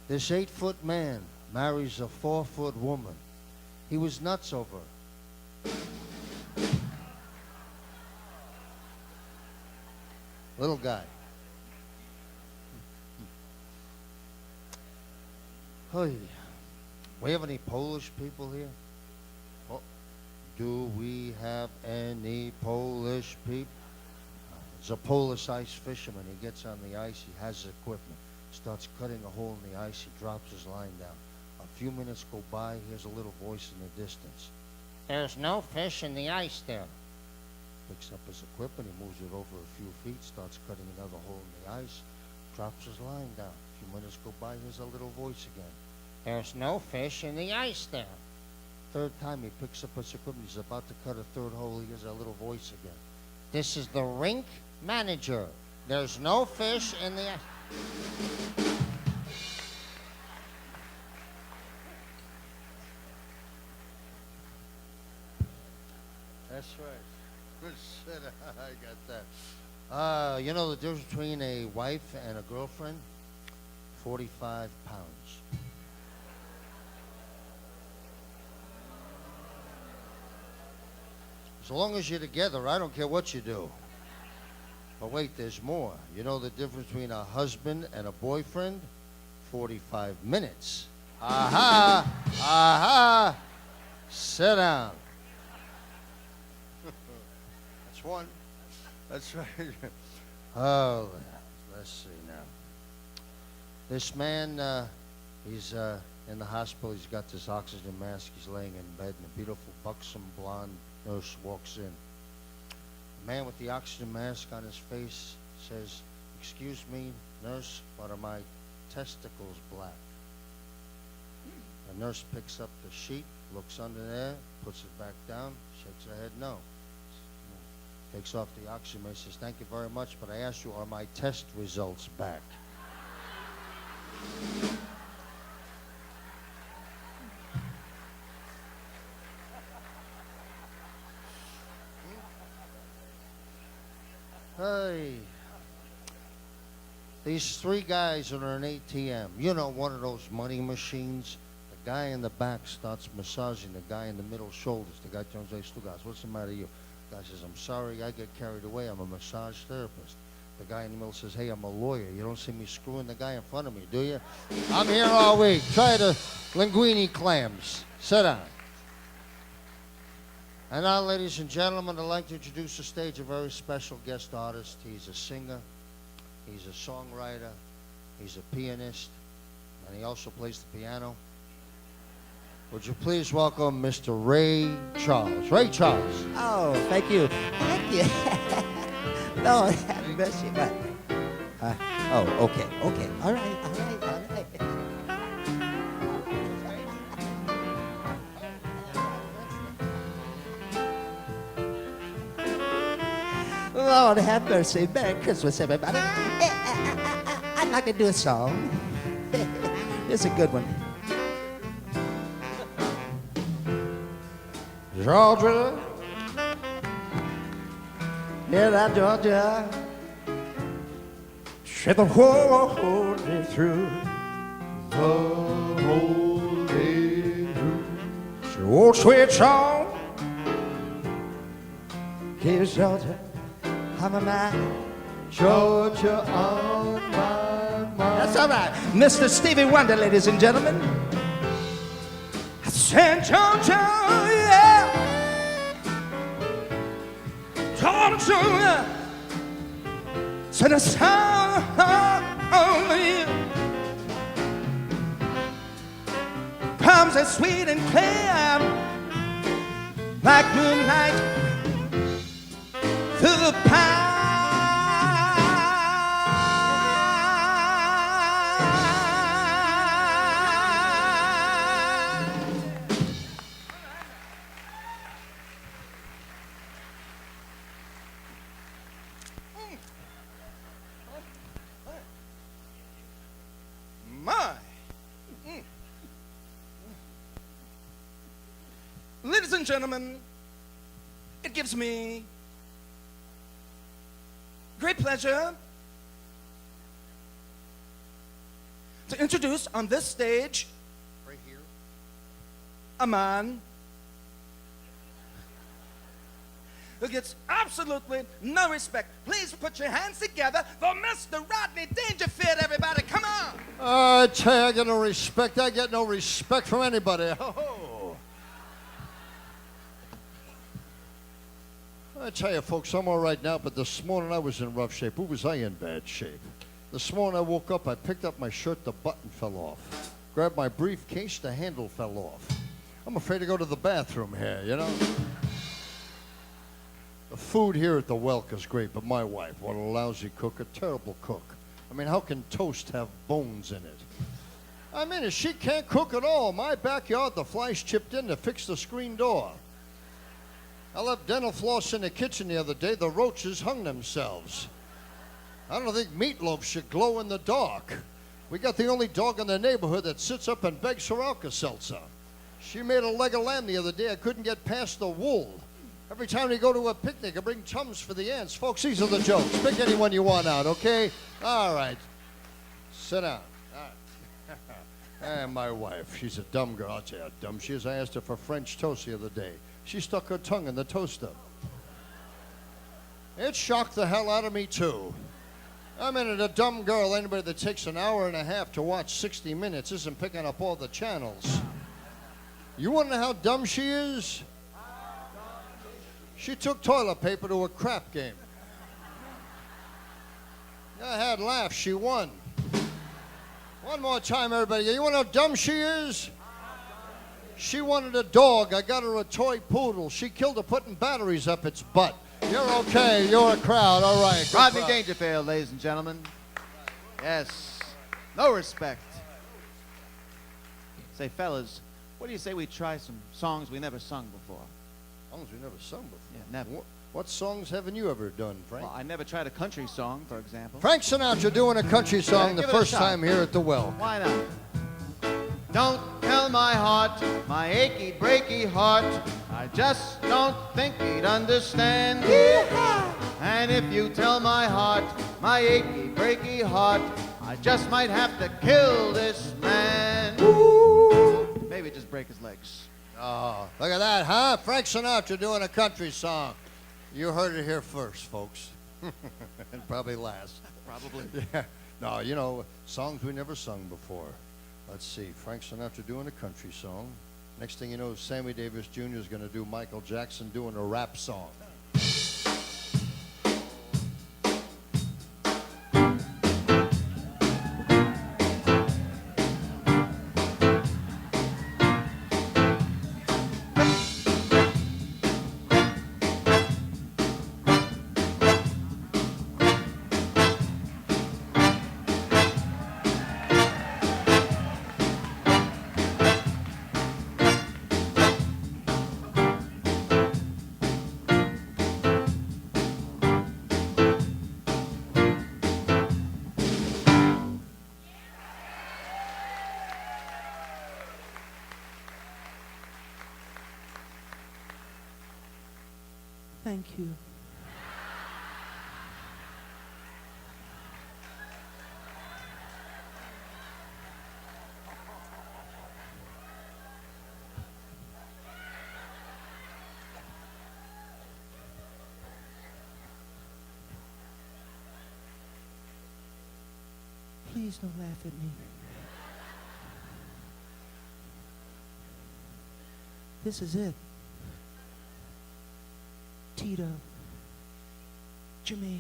This 8-foot man marries a 4-foot woman. He was nuts over her. Little guy. Hey, we have any Polish people here? Oh, do we have any Polish people? There's a Polish ice fisherman. He gets on the ice. He has his equipment. Starts cutting a hole in the ice. He drops his line down. A few minutes go by. He hears a little voice in the distance. There's no fish in the ice there. Picks up his equipment. He moves it over a few feet. Starts cutting another hole in the ice. Drops his line down. A few minutes go by. Hears a little voice again. There's no fish in the ice there. Third time he picks up his equipment. He's about to cut a third hole. He hears a little voice again. This is the rink manager. There's no fish in the ice. That's right. Good shit. I got that. You know the difference between a wife and a girlfriend? 45 pounds. As long as you're together, I don't care what you do. But wait, there's more. You know the difference between a husband and a boyfriend? 45 minutes. Aha! Aha! Sit down. That's one. That's right. Oh, let's see now. This man, he's in the hospital. He's got this oxygen mask. He's laying in bed, and a beautiful, buxom, blonde nurse walks in. The man with the oxygen mask on his face says, "Excuse me, nurse, but are my testicles black?" The nurse picks up the sheet, looks under there, puts it back down, shakes her head no. Takes off the oxygen mask, says, "Thank you very much, but I asked you, are my test results back?" Hey. These three guys are in an ATM. You know, one of those money machines. The guy in the back starts massaging the guy in the middle shoulders. The guy turns to the guys, "What's the matter with you?" The guy says, "I'm sorry, I get carried away. I'm a massage therapist." The guy in the middle says, "Hey, I'm a lawyer. You don't see me screwing the guy in front of me, do you?" "I'm here all week. Try the linguine clams. Sit down." And now, ladies and gentlemen, I'd like to introduce to the stage a very special guest artist. He's a singer, he's a songwriter, he's a pianist, and he also plays the piano. Would you please welcome Mr. Ray Charles. Ray Charles. Oh, thank you. Thank you. Lord, have mercy. But, oh, okay. All right. Lord, have mercy. Merry Christmas, everybody. I'd like to do a song. It's a good one. Georgia, yeah, that Georgia, she the whole day through, the whole day through. She won't switch on. Here's Georgia, I'm a man. Georgia on my mind. That's all right, Mr. Stevie Wonder, ladies and gentlemen. I said Georgia, yeah. Georgia, to the sun comes as sweet and clear, like moonlight through the pine. Ladies and gentlemen, it gives me great pleasure to introduce on this stage, Right here. a man who gets absolutely no respect. Please put your hands together for Mr. Rodney Dangerfield, everybody. Come on. I tell you, I get no respect. I get no respect from anybody. Ho-ho. I tell you, folks, I'm all right now, but this morning I was in rough shape. Who was I in bad shape? This morning I woke up, I picked up my shirt, the button fell off. Grabbed my briefcase, the handle fell off. I'm afraid to go to the bathroom here, you know? The food here at the Welk is great, but my wife, what a lousy cook, a terrible cook. I mean, how can toast have bones in it? I mean, she can't cook at all. My backyard, the flies chipped in to fix the screen door. I left dental floss in the kitchen the other day. The roaches hung themselves. I don't think meatloaf should glow in the dark. We got the only dog in the neighborhood that sits up and begs for Alka-Seltzer. She made a leg of lamb the other day. I couldn't get past the wool. Every time we go to a picnic, I bring Tums for the ants. Folks, these are the jokes. Pick anyone you want out, okay? All right. Sit down. All right. And my wife, she's a dumb girl. I'll tell you how dumb she is. I asked her for French toast the other day. She stuck her tongue in the toaster. It shocked the hell out of me, too. I mean, a dumb girl, anybody that takes an hour and a half to watch 60 Minutes isn't picking up all the channels. You want to know how dumb she is? She took toilet paper to a crap game. I had laughs. She won. One more time, everybody. You want to know how dumb she is? She wanted a dog. I got her a toy poodle. She killed her putting batteries up its butt. You're okay. You're a crowd. All right. Good Rodney crowd. Dangerfield, ladies and gentlemen. Yes. No respect. Say, fellas, what do you say we try some songs we never sung before? Songs we never sung before. Yeah, never. What songs haven't you ever done, Frank? Well, I never tried a country song, for example. Frank Sinatra doing a country song the give it a first shot. time here at the Well. Why not? Don't tell my heart, my achy, breaky heart. I just don't think he'd understand. And if you tell my heart, my achy, breaky heart, I just might have to kill this man. Maybe just break his legs. Oh, look at that, huh? Frank Sinatra doing a country song. You heard it here first, folks. And probably last. Probably. Yeah. No, you know, songs we never sung before. Let's see, Frank Sinatra doing a country song. Next thing you know, Sammy Davis Jr. is going to do Michael Jackson doing a rap song. Thank you. Please don't laugh at me. This is it. Tito, Jermaine,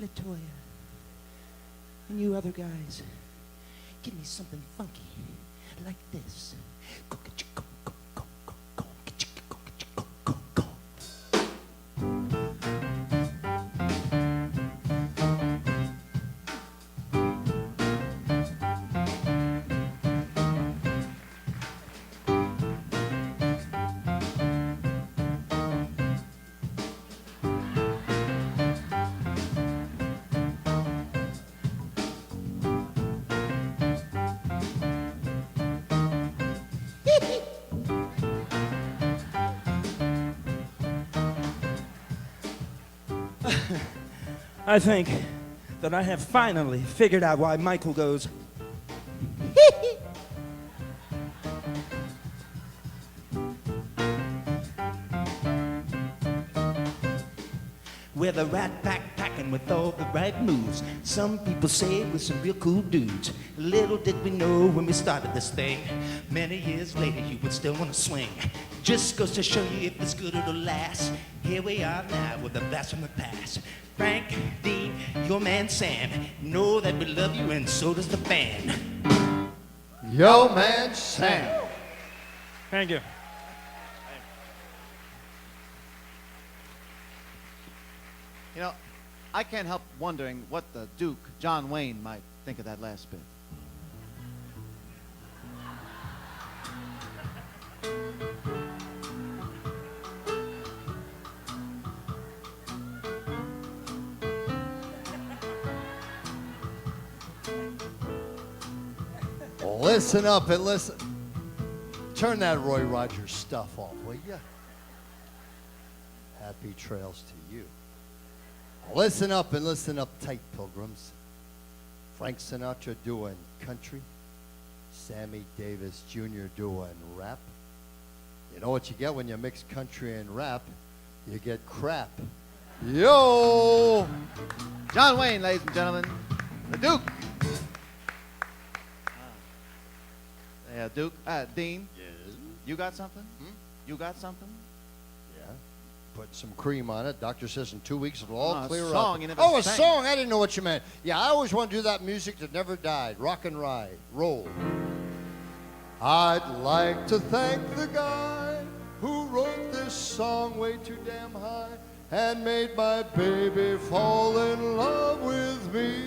Latoya, and you other guys, give me something funky like this. Go get your go, go, go, go, go, get your go, get your go, go, go. I think that I have finally figured out why Michael goes. We're the rat pack packing with all the right moves. Some people say we're some real cool dudes. Little did we know when we started this thing. Many years later, you would still want to swing. Just goes to show you if it's good it'll last. Here we are now with a blast from the past. Frank, Dean, your man Sam, know that we love you and so does the band. Yo, man, Sam. Thank you. You know, I can't help wondering what the Duke, John Wayne, might think of that last bit. Listen up and listen. Turn that Roy Rogers stuff off, will ya? Happy trails to you. Listen up and listen up tight, pilgrims. Frank Sinatra doing country. Sammy Davis Jr. doing rap. You know what you get when you mix country and rap? You get crap. Yo! John Wayne, ladies and gentlemen. The Duke. Yeah, Duke. Dean. Yes. You got something? You got something? Yeah. Put some cream on it. Doctor says in 2 weeks it'll all clear a song. up. You never Oh, a sang. song. I didn't know what you meant. Yeah, I always want to do that music that never died. Rock and ride. Roll. I'd like to thank the guy who wrote this song way too damn high and made my baby fall in love with me.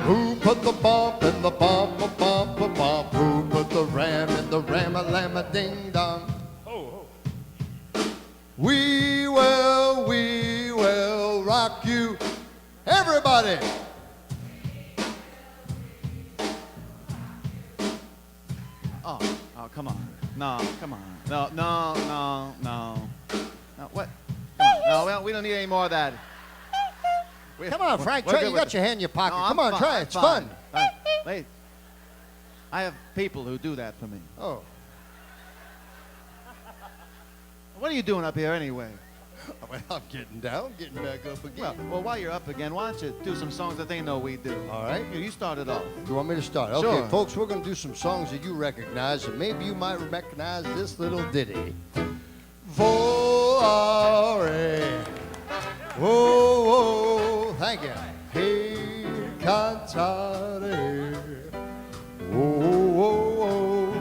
Who put the bump in the bump, a bump, a bump? Who put the ram in the ram, a lam, a ding dong? We will rock you. Everybody! Oh, come on. No, come on. No. What? Come on. No, well, we don't need any more of that. Come on, Frank. we're Try. good You with got your hand in your pocket. No, Come on, I'm try fine, it. It's I'm fun. Wait. I have people who do that for me. Oh. What are you doing up here anyway? Well, I'm getting down, getting back up again. Well, while you're up again, why don't you do some songs that they know we do? All right. You start it off. You want me to start? Okay, Sure. folks, we're going to do some songs that you recognize, and maybe you might recognize this little ditty. Volare. Oh, thank you. Hey, cantare. Oh.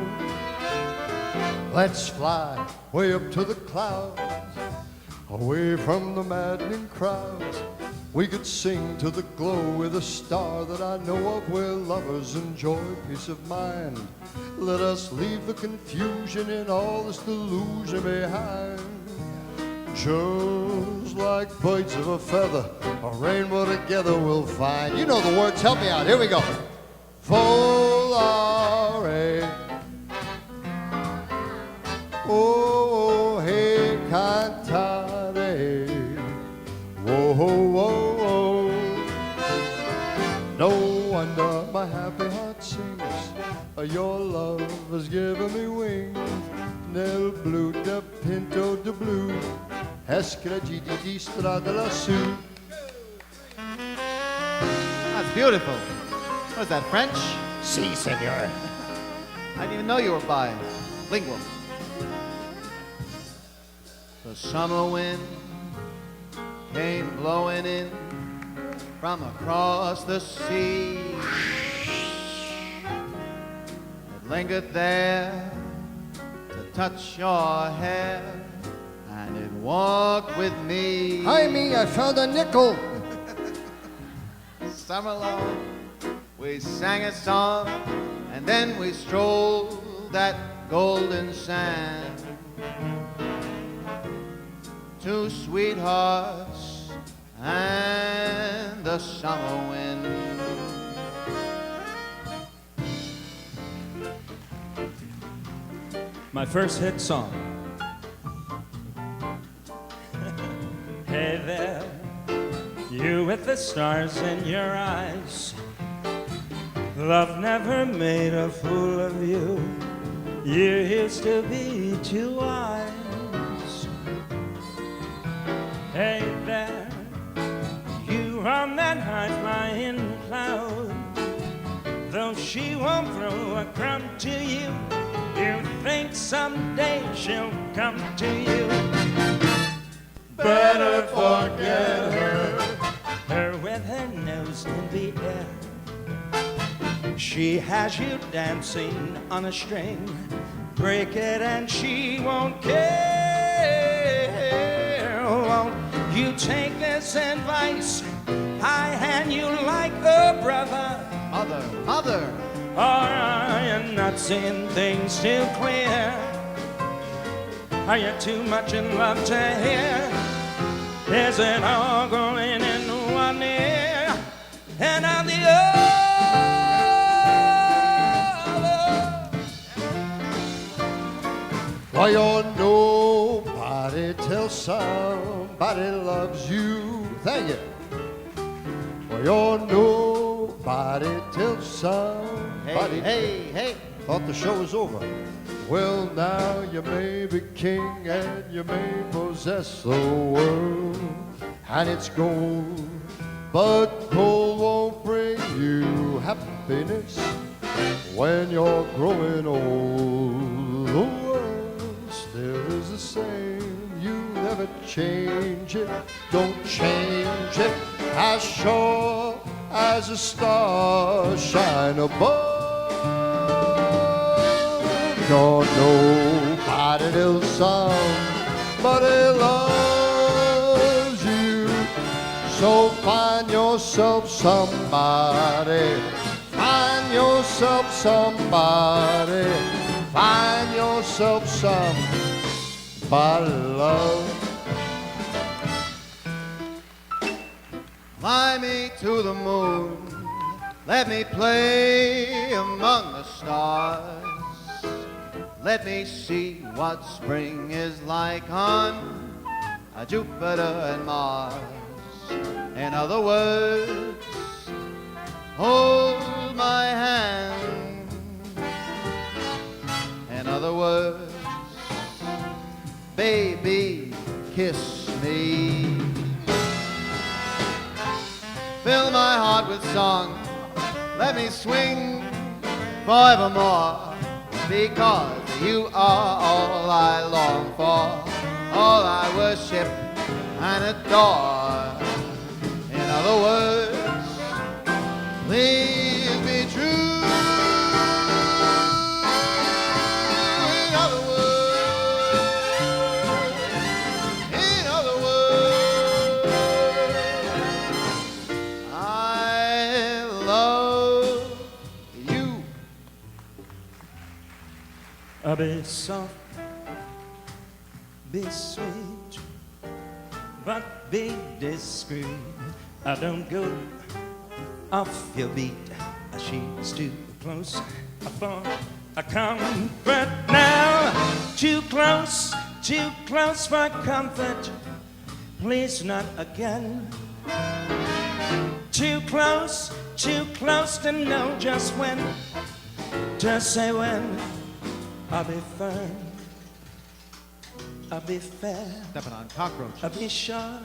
Let's fly way up to the clouds, away from the maddening crowds. We could sing to the glow with a star that I know of, where lovers enjoy peace of mind. Let us leave the confusion and all this delusion behind. Just like birds of a feather, a rainbow together we'll find. You know the words, help me out. Here we go. Volare. Oh, hey, cantare. Whoa. No wonder my happy heart sings. Your love has given me wings. Nel blu de pinto de blu. Escragi di strada lassù. That's beautiful. What is that, French? Si, senor. I didn't even know you were bilingual. The summer wind came blowing in from across the sea. It lingered there to touch your hair, and it walked with me. Hi, me, I found a nickel. Summer long, we sang a song, and then we strolled that golden sand. Two sweethearts and the summer wind. My first hit song. Hey there, you with the stars in your eyes. Love never made a fool of you. You used to be too wise. Hey there, you on that high-flying cloud. Though she won't throw a crumb to you, you think someday she'll come to you. Better forget her. Her with her nose in the air. She has you dancing on a string. Break it and she won't care. Won't you take this advice? I hand you like a brother. Mother, Or are you not seeing things too clear? Are you too much in love to hear? Is it all going in one ear and out the other? Why, you're nobody till somebody loves you. Thank you. Well, you're nobody till somebody. hey. Thought the show was over. Well, now you may be king and you may possess the world and its gold, but gold won't bring you happiness when you're growing old. The world still is the same, you never change it, don't change it, as sure as the stars shine above. Don't nobody else somebody loves you, so find yourself somebody, find yourself somebody, find yourself somebody love. Fly me to the moon, let me play among the stars. Let me see what spring is like on Jupiter and Mars. In other words, hold my hand. In other words, baby, kiss me. Fill my heart with song, let me swing forevermore, because you are all I long for, all I worship and adore. In other words, please be true. In other words, I love you. Be soft, be sweet, but be discreet. I don't go off your beat. She's too close for a comfort now. Too close for comfort. Please not again. Too close to know just when to say when. I'll be firm, I'll be fair, Stepping on cockroaches. I'll be sure.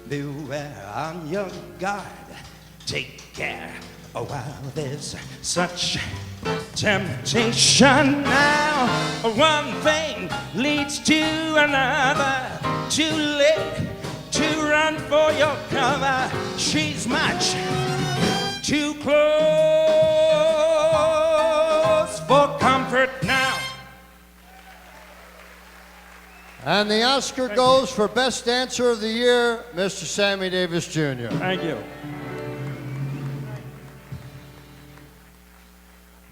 Beware on your guard, take care while there's such temptation. Now one thing leads to another, too late to run for your cover. She's much too close for comfort now. And the Oscar goes for Best Dancer of the Year, Mr. Sammy Davis Jr. Thank you.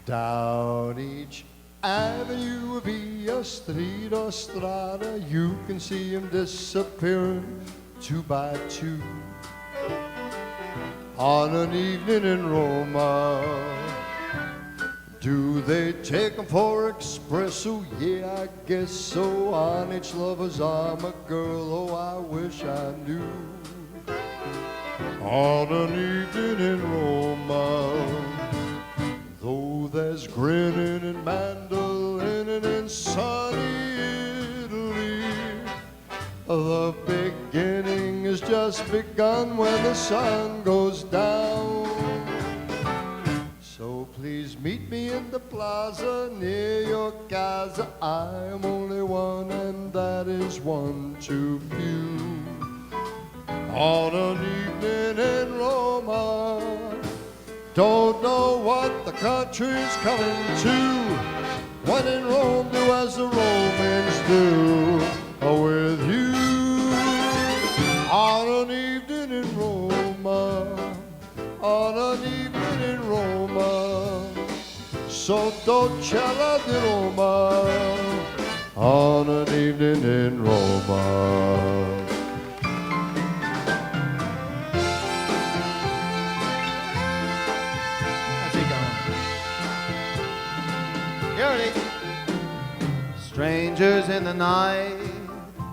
Down each avenue, Via Street or Strada, you can see him disappearing two by two. On an evening in Roma, do they take him for espresso? Yeah, I guess so. On each lover's arm, a girl, oh, I wish I knew. On an evening in Roma, though there's grinning and mandolining in sunny Italy, the beginning has just begun when the sun goes down. So please meet me in the plaza near your casa. I am only one, and that is one too few. On an evening in Roma, don't know what the country's coming to. When in Rome, do as the Romans do with you. On an evening in Roma, on an evening in Roma, sotto cielo di Roma, on an evening in Roma. Strangers in the night,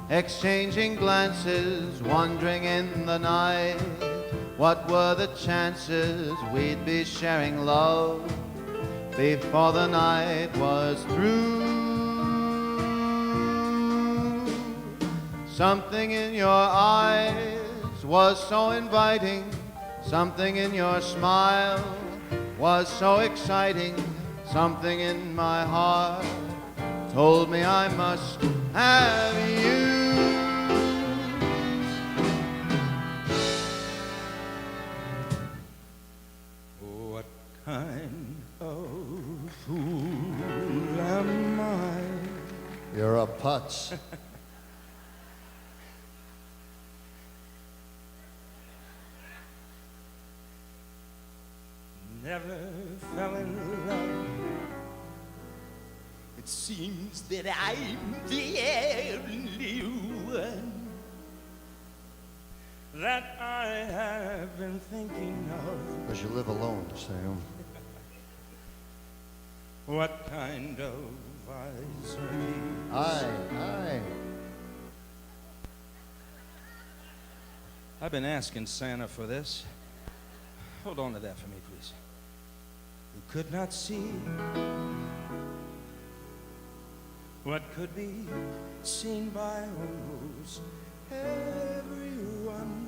exchanging glances, wandering in the night. What were the chances we'd be sharing love before the night was through. Something in your eyes was so inviting, something in your smile was so exciting, something in my heart told me I must have you. What kind of fool am I? You're a putz. Never fell in love. It seems that I'm the only one that I have been thinking of. Because you live alone, Sam. What kind of eyes are these? Aye. I've been asking Santa for this. Hold on to that for me, please. Who could not see what could be seen by almost everyone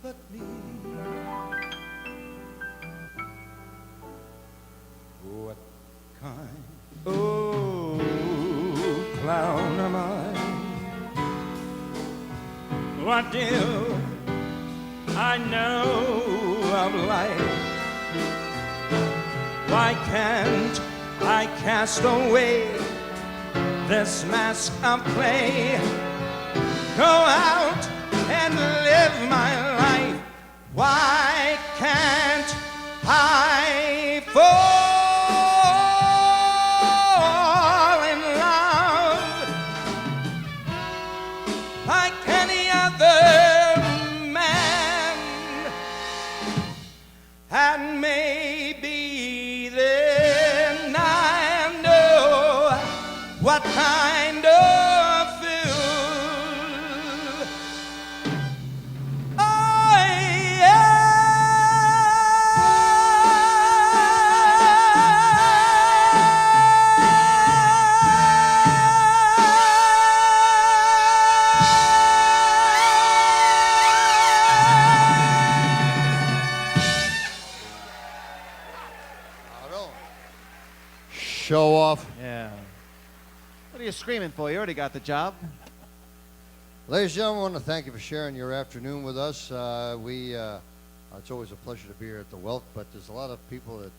but me. What kind? Oh, clown am I? What do I know of life? Why can't I cast away this mask of clay? Go out and live my life. Why can't I fall in love like any other man? And maybe then I know what kind of fool I Show off. Yeah. What are you screaming for? You already got the job. Ladies and gentlemen, I want to thank you for sharing your afternoon with us. It's always a pleasure to be here at the Welk, but there's a lot of people that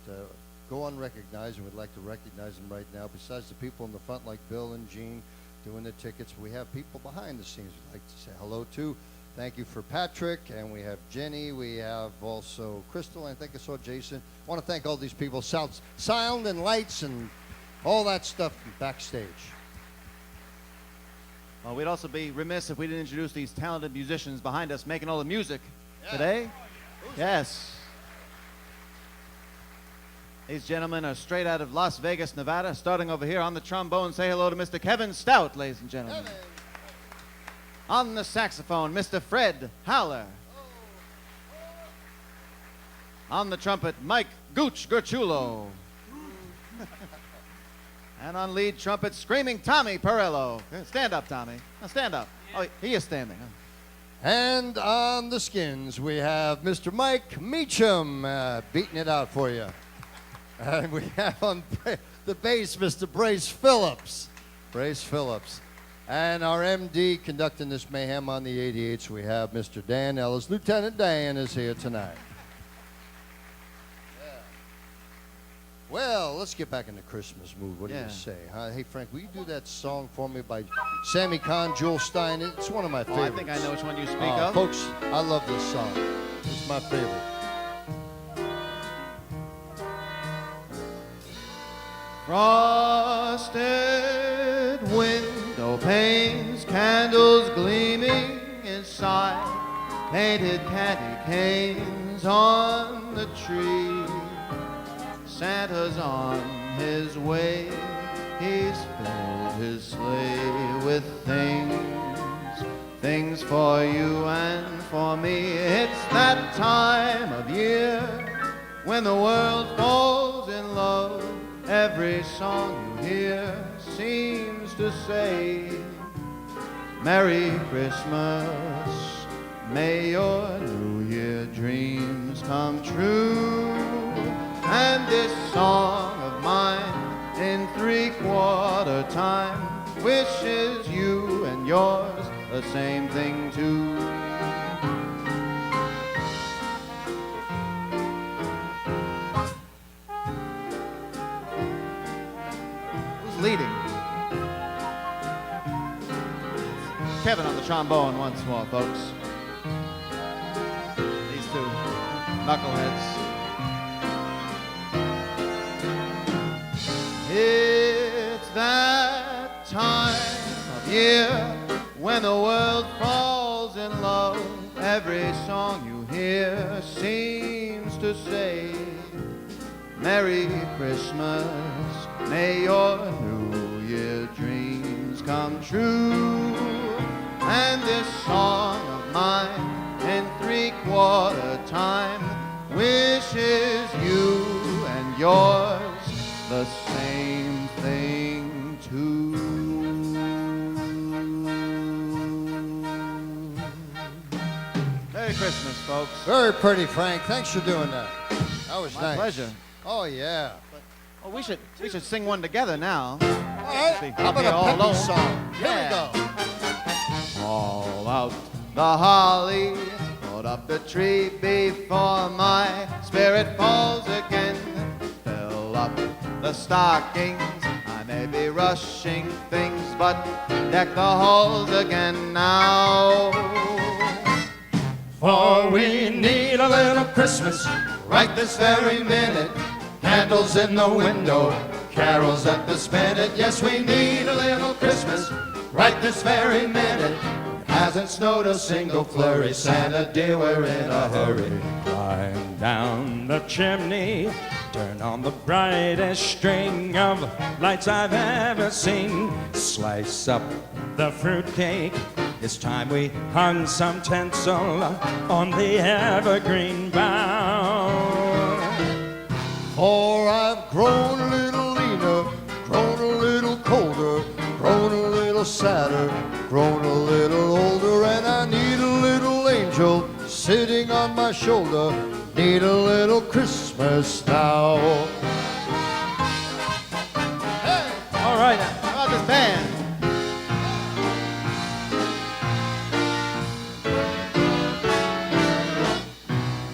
go unrecognized, and we'd like to recognize them right now. Besides the people in the front like Bill and Gene doing the tickets, we have people behind the scenes we'd like to say hello to. Thank you for Patrick, and we have Jenny. We have also Crystal, and I think I saw Jason. I want to thank all these people, sound and lights and all that stuff backstage. Well, we'd also be remiss if we didn't introduce these talented musicians behind us making all the music today. Yes. These gentlemen are straight out of Las Vegas, Nevada. Starting over here on the trombone, say hello to Mr. Kevin Stout, ladies and gentlemen. Kevin. On the saxophone, Mr. Fred Howler. On the trumpet, Mike Gooch Gerchulo. And on lead trumpet, screaming Tommy Perello. Stand up, Tommy. Now stand up. Oh, he is standing. And on the skins, we have Mr. Mike Meacham beating it out for you. And we have on the bass, Mr. Brace Phillips. Brace Phillips. And our MD conducting this mayhem on the 88s, we have Mr. Dan Ellis. Lieutenant Dan is here tonight. Yeah. Well, let's get back in the Christmas mood. What do you say? Huh? Hey, Frank, will you do that song for me by Sammy Kahn, Jewel Stein? It's one of my favorites. I think I know which one you speak of. Folks, I love this song. It's my favorite. Frosted window panes, candles gleaming inside, painted candy canes on the tree. Santa's on his way, he's filled his sleigh with things for you and for me. It's that time of year when the world falls in love. Every song you hear seems to say, Merry Christmas. May your New Year dreams come true. And this song of mine in 3/4 time wishes you and yours the same thing too. Who's leading? Kevin on the trombone once more, folks. These two knuckleheads. It's that time of year when the world falls in love. Every song you hear seems to say, Merry Christmas, may your New Year dreams come true. And this song of mine in 3/4 time wishes you and yours the same thing too. Merry Christmas, folks. Very pretty, Frank. Thanks for doing that. That was My nice. pleasure. Oh, yeah. Well, we should sing one together now. All right. See, How about here a all peppy alone. song? Here Yeah. we go. All out the holly, put up the tree before my spirit falls again. Fill up the stockings, I may be rushing things, but deck the halls again now. For we need a little Christmas right this very minute. Candles in the window, carols at the spinet. Yes, we need a little Christmas right this very minute. It hasn't snowed a single flurry. Santa dear, we're in a hurry. Climb down the chimney, turn on the brightest string of lights I've ever seen. Slice up the fruitcake. It's time we hung some tinsel on the evergreen bough. For I've grown a little leaner, grown a little colder, grown a little sadder, grown a little older, and I need a little angel sitting on my shoulder. Need a little Christmas now. Hey! All right. How about this band?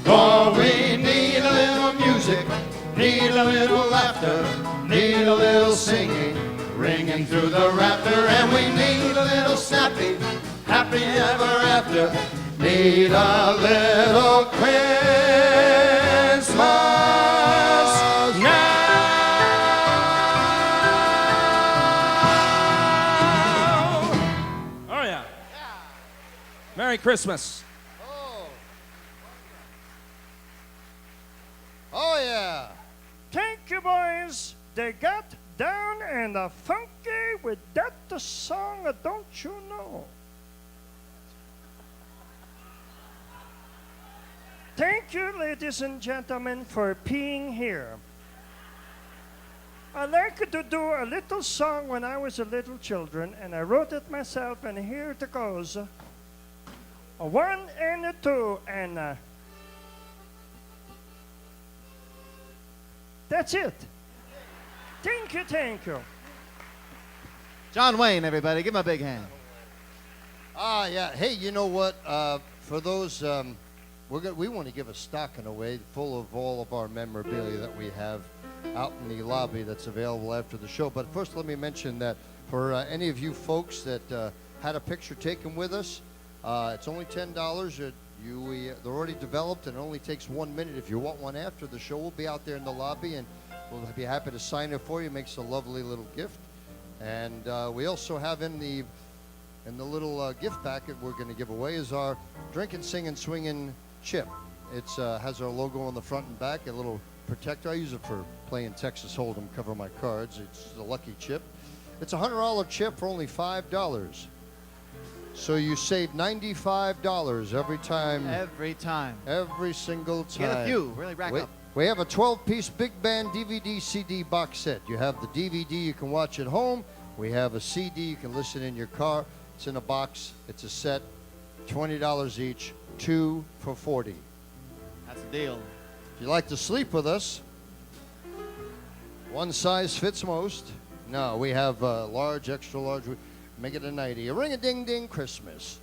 For we need a little music, need a little laughter, need a little singing, ringing through the rafter, and we need a little snappy, happy ever after. Need a little Christmas now. Oh, yeah. Merry Christmas. Oh, yeah. Thank you, boys. They got down and funky with that song, don't you know? Thank you, ladies and gentlemen, for being here. I like to do a little song when I was a little children, and I wrote it myself, and here it goes. A 1 and a 2, and that's it. Thank you, thank you. John Wayne, everybody, give him a big hand. Ah, yeah. Hey, you know what? For those, we want to give a stocking away full of all of our memorabilia that we have out in the lobby that's available after the show. But first, let me mention that for any of you folks that had a picture taken with us, it's only $10. They're already developed, and it only takes 1 minute. If you want one after the show, we'll be out there in the lobby, and we'll be happy to sign it for you. It makes a lovely little gift. And we also have in the little gift packet we're going to give away is our Drinkin, Singin, Swingin chip. It has our logo on the front and back, a little protector. I use it for playing Texas Hold'em, cover my cards. It's a lucky chip. It's a $100 chip for only $5. So you save $95 every time. Every time. Every single time. Get a few, really rack up. We have a 12-piece big band DVD CD box set. You have the DVD you can watch at home. We have a CD you can listen in your car. It's in a box. It's a set. $20 each. 2 for $40. That's a deal. If you like to sleep with us, one size fits most. No, we have large, extra large. We make it a 90. A ring-a-ding-ding Christmas.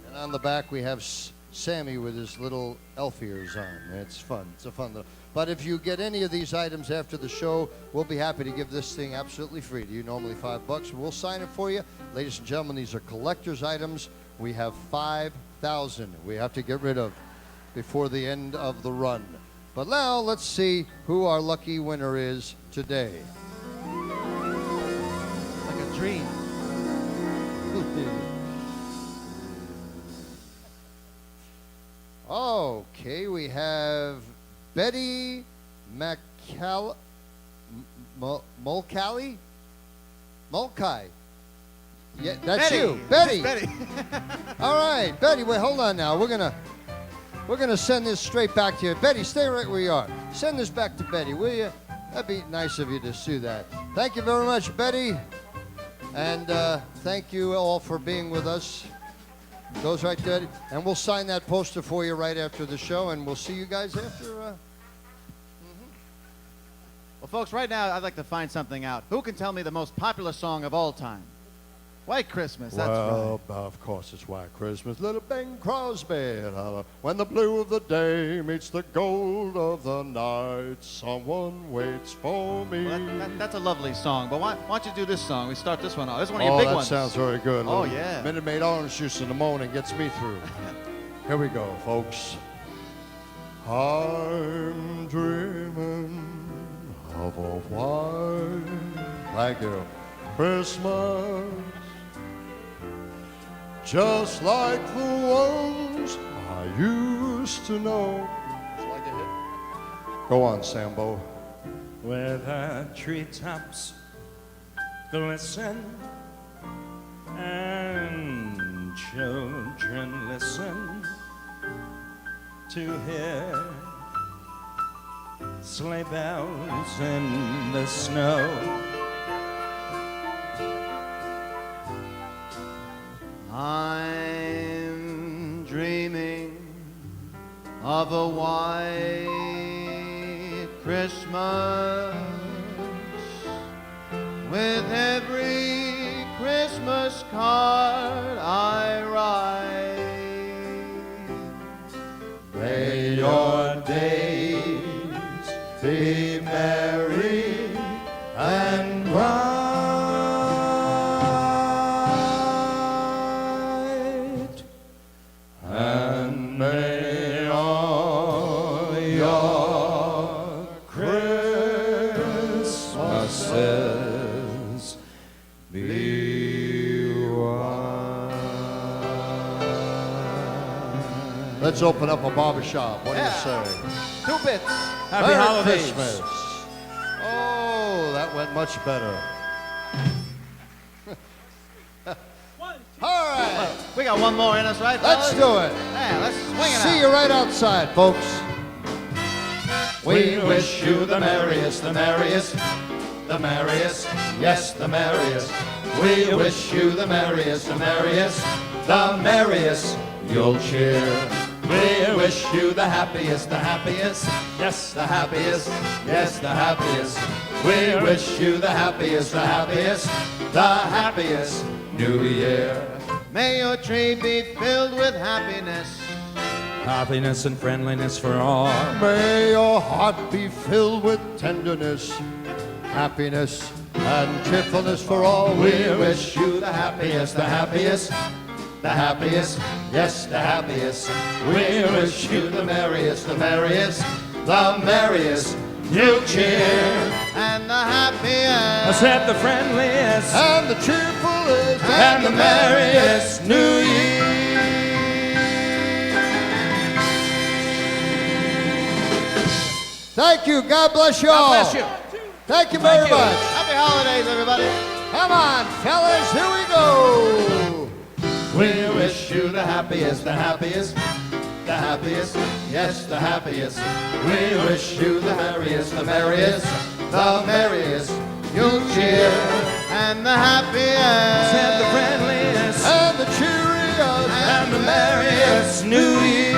And on the back we have Sammy with his little elf ears on. It's fun. It's a fun little. But if you get any of these items after the show, we'll be happy to give this thing absolutely free to you. Normally $5. We'll sign it for you. Ladies and gentlemen, these are collector's items. We have 5,000 we have to get rid of before the end of the run. But now let's see who our lucky winner is today. Like a dream. Okay, we have Betty Mulcahy? Mulcahy. Yeah, that's Betty. you. Betty. Betty. All right, Betty, wait, hold on now. We're gonna send this straight back to you. Betty, stay right where you are. Send this back to Betty, will you? That'd be nice of you to do that. Thank you very much, Betty. And thank you all for being with us. Goes right there. And we'll sign that poster for you right after the show, and we'll see you guys after. Well, folks, right now I'd like to find something out. Who can tell me the most popular song of all time? White Christmas, that's Well, right. of course it's White Christmas. Little Bing Crosby. When the blue of the day meets the gold of the night, someone waits for me. Well, that's a lovely song, but why don't you do this song? We start this one off. This is one of your big ones. That sounds very good. Oh, Little yeah. Minute Maid orange juice in the morning gets me through. Here we go, folks. I'm dreaming of a white, thank you, Christmas, just like the ones I used to know. Go on, Sambo. Where the treetops glisten and children listen to hear sleigh bells in the snow. I'm dreaming of a white Christmas with every Christmas card I write. May your days be merry and bright, and may all your Christmases be white. Let's open up a barbershop. What do you say? 2 bits. Happy Merry holidays. Christmas. Oh, that went much better. All right, We got one more in us, right? let's fellas? do it. Yeah, let's swing it See out. you right outside, folks. We wish you the merriest, the merriest, the merriest, yes, the merriest. We wish you the merriest, the merriest, the merriest. You'll cheer. We wish you the happiest, yes, the happiest, yes, the happiest. We wish you the happiest, the happiest New Year. May your tree be filled with happiness. Happiness and friendliness for all. May your heart be filled with tenderness, happiness, and cheerfulness for all. We wish you the happiest, the happiest, the happiest, yes, the happiest. We wish you the merriest, the merriest, the merriest. You cheer. And the happiest. I said the friendliest and the cheerfulest, and the merriest New Year. Thank you. God bless you all. God bless you. Thank you very Thank you. much. Happy holidays, everybody. Come on, fellas. Here we go. We wish you the happiest, the happiest, the happiest, yes, the happiest. We wish you the merriest, the merriest, the merriest. You'll cheer and the happiest And the friendliest and the cheeriest and the merriest New Year.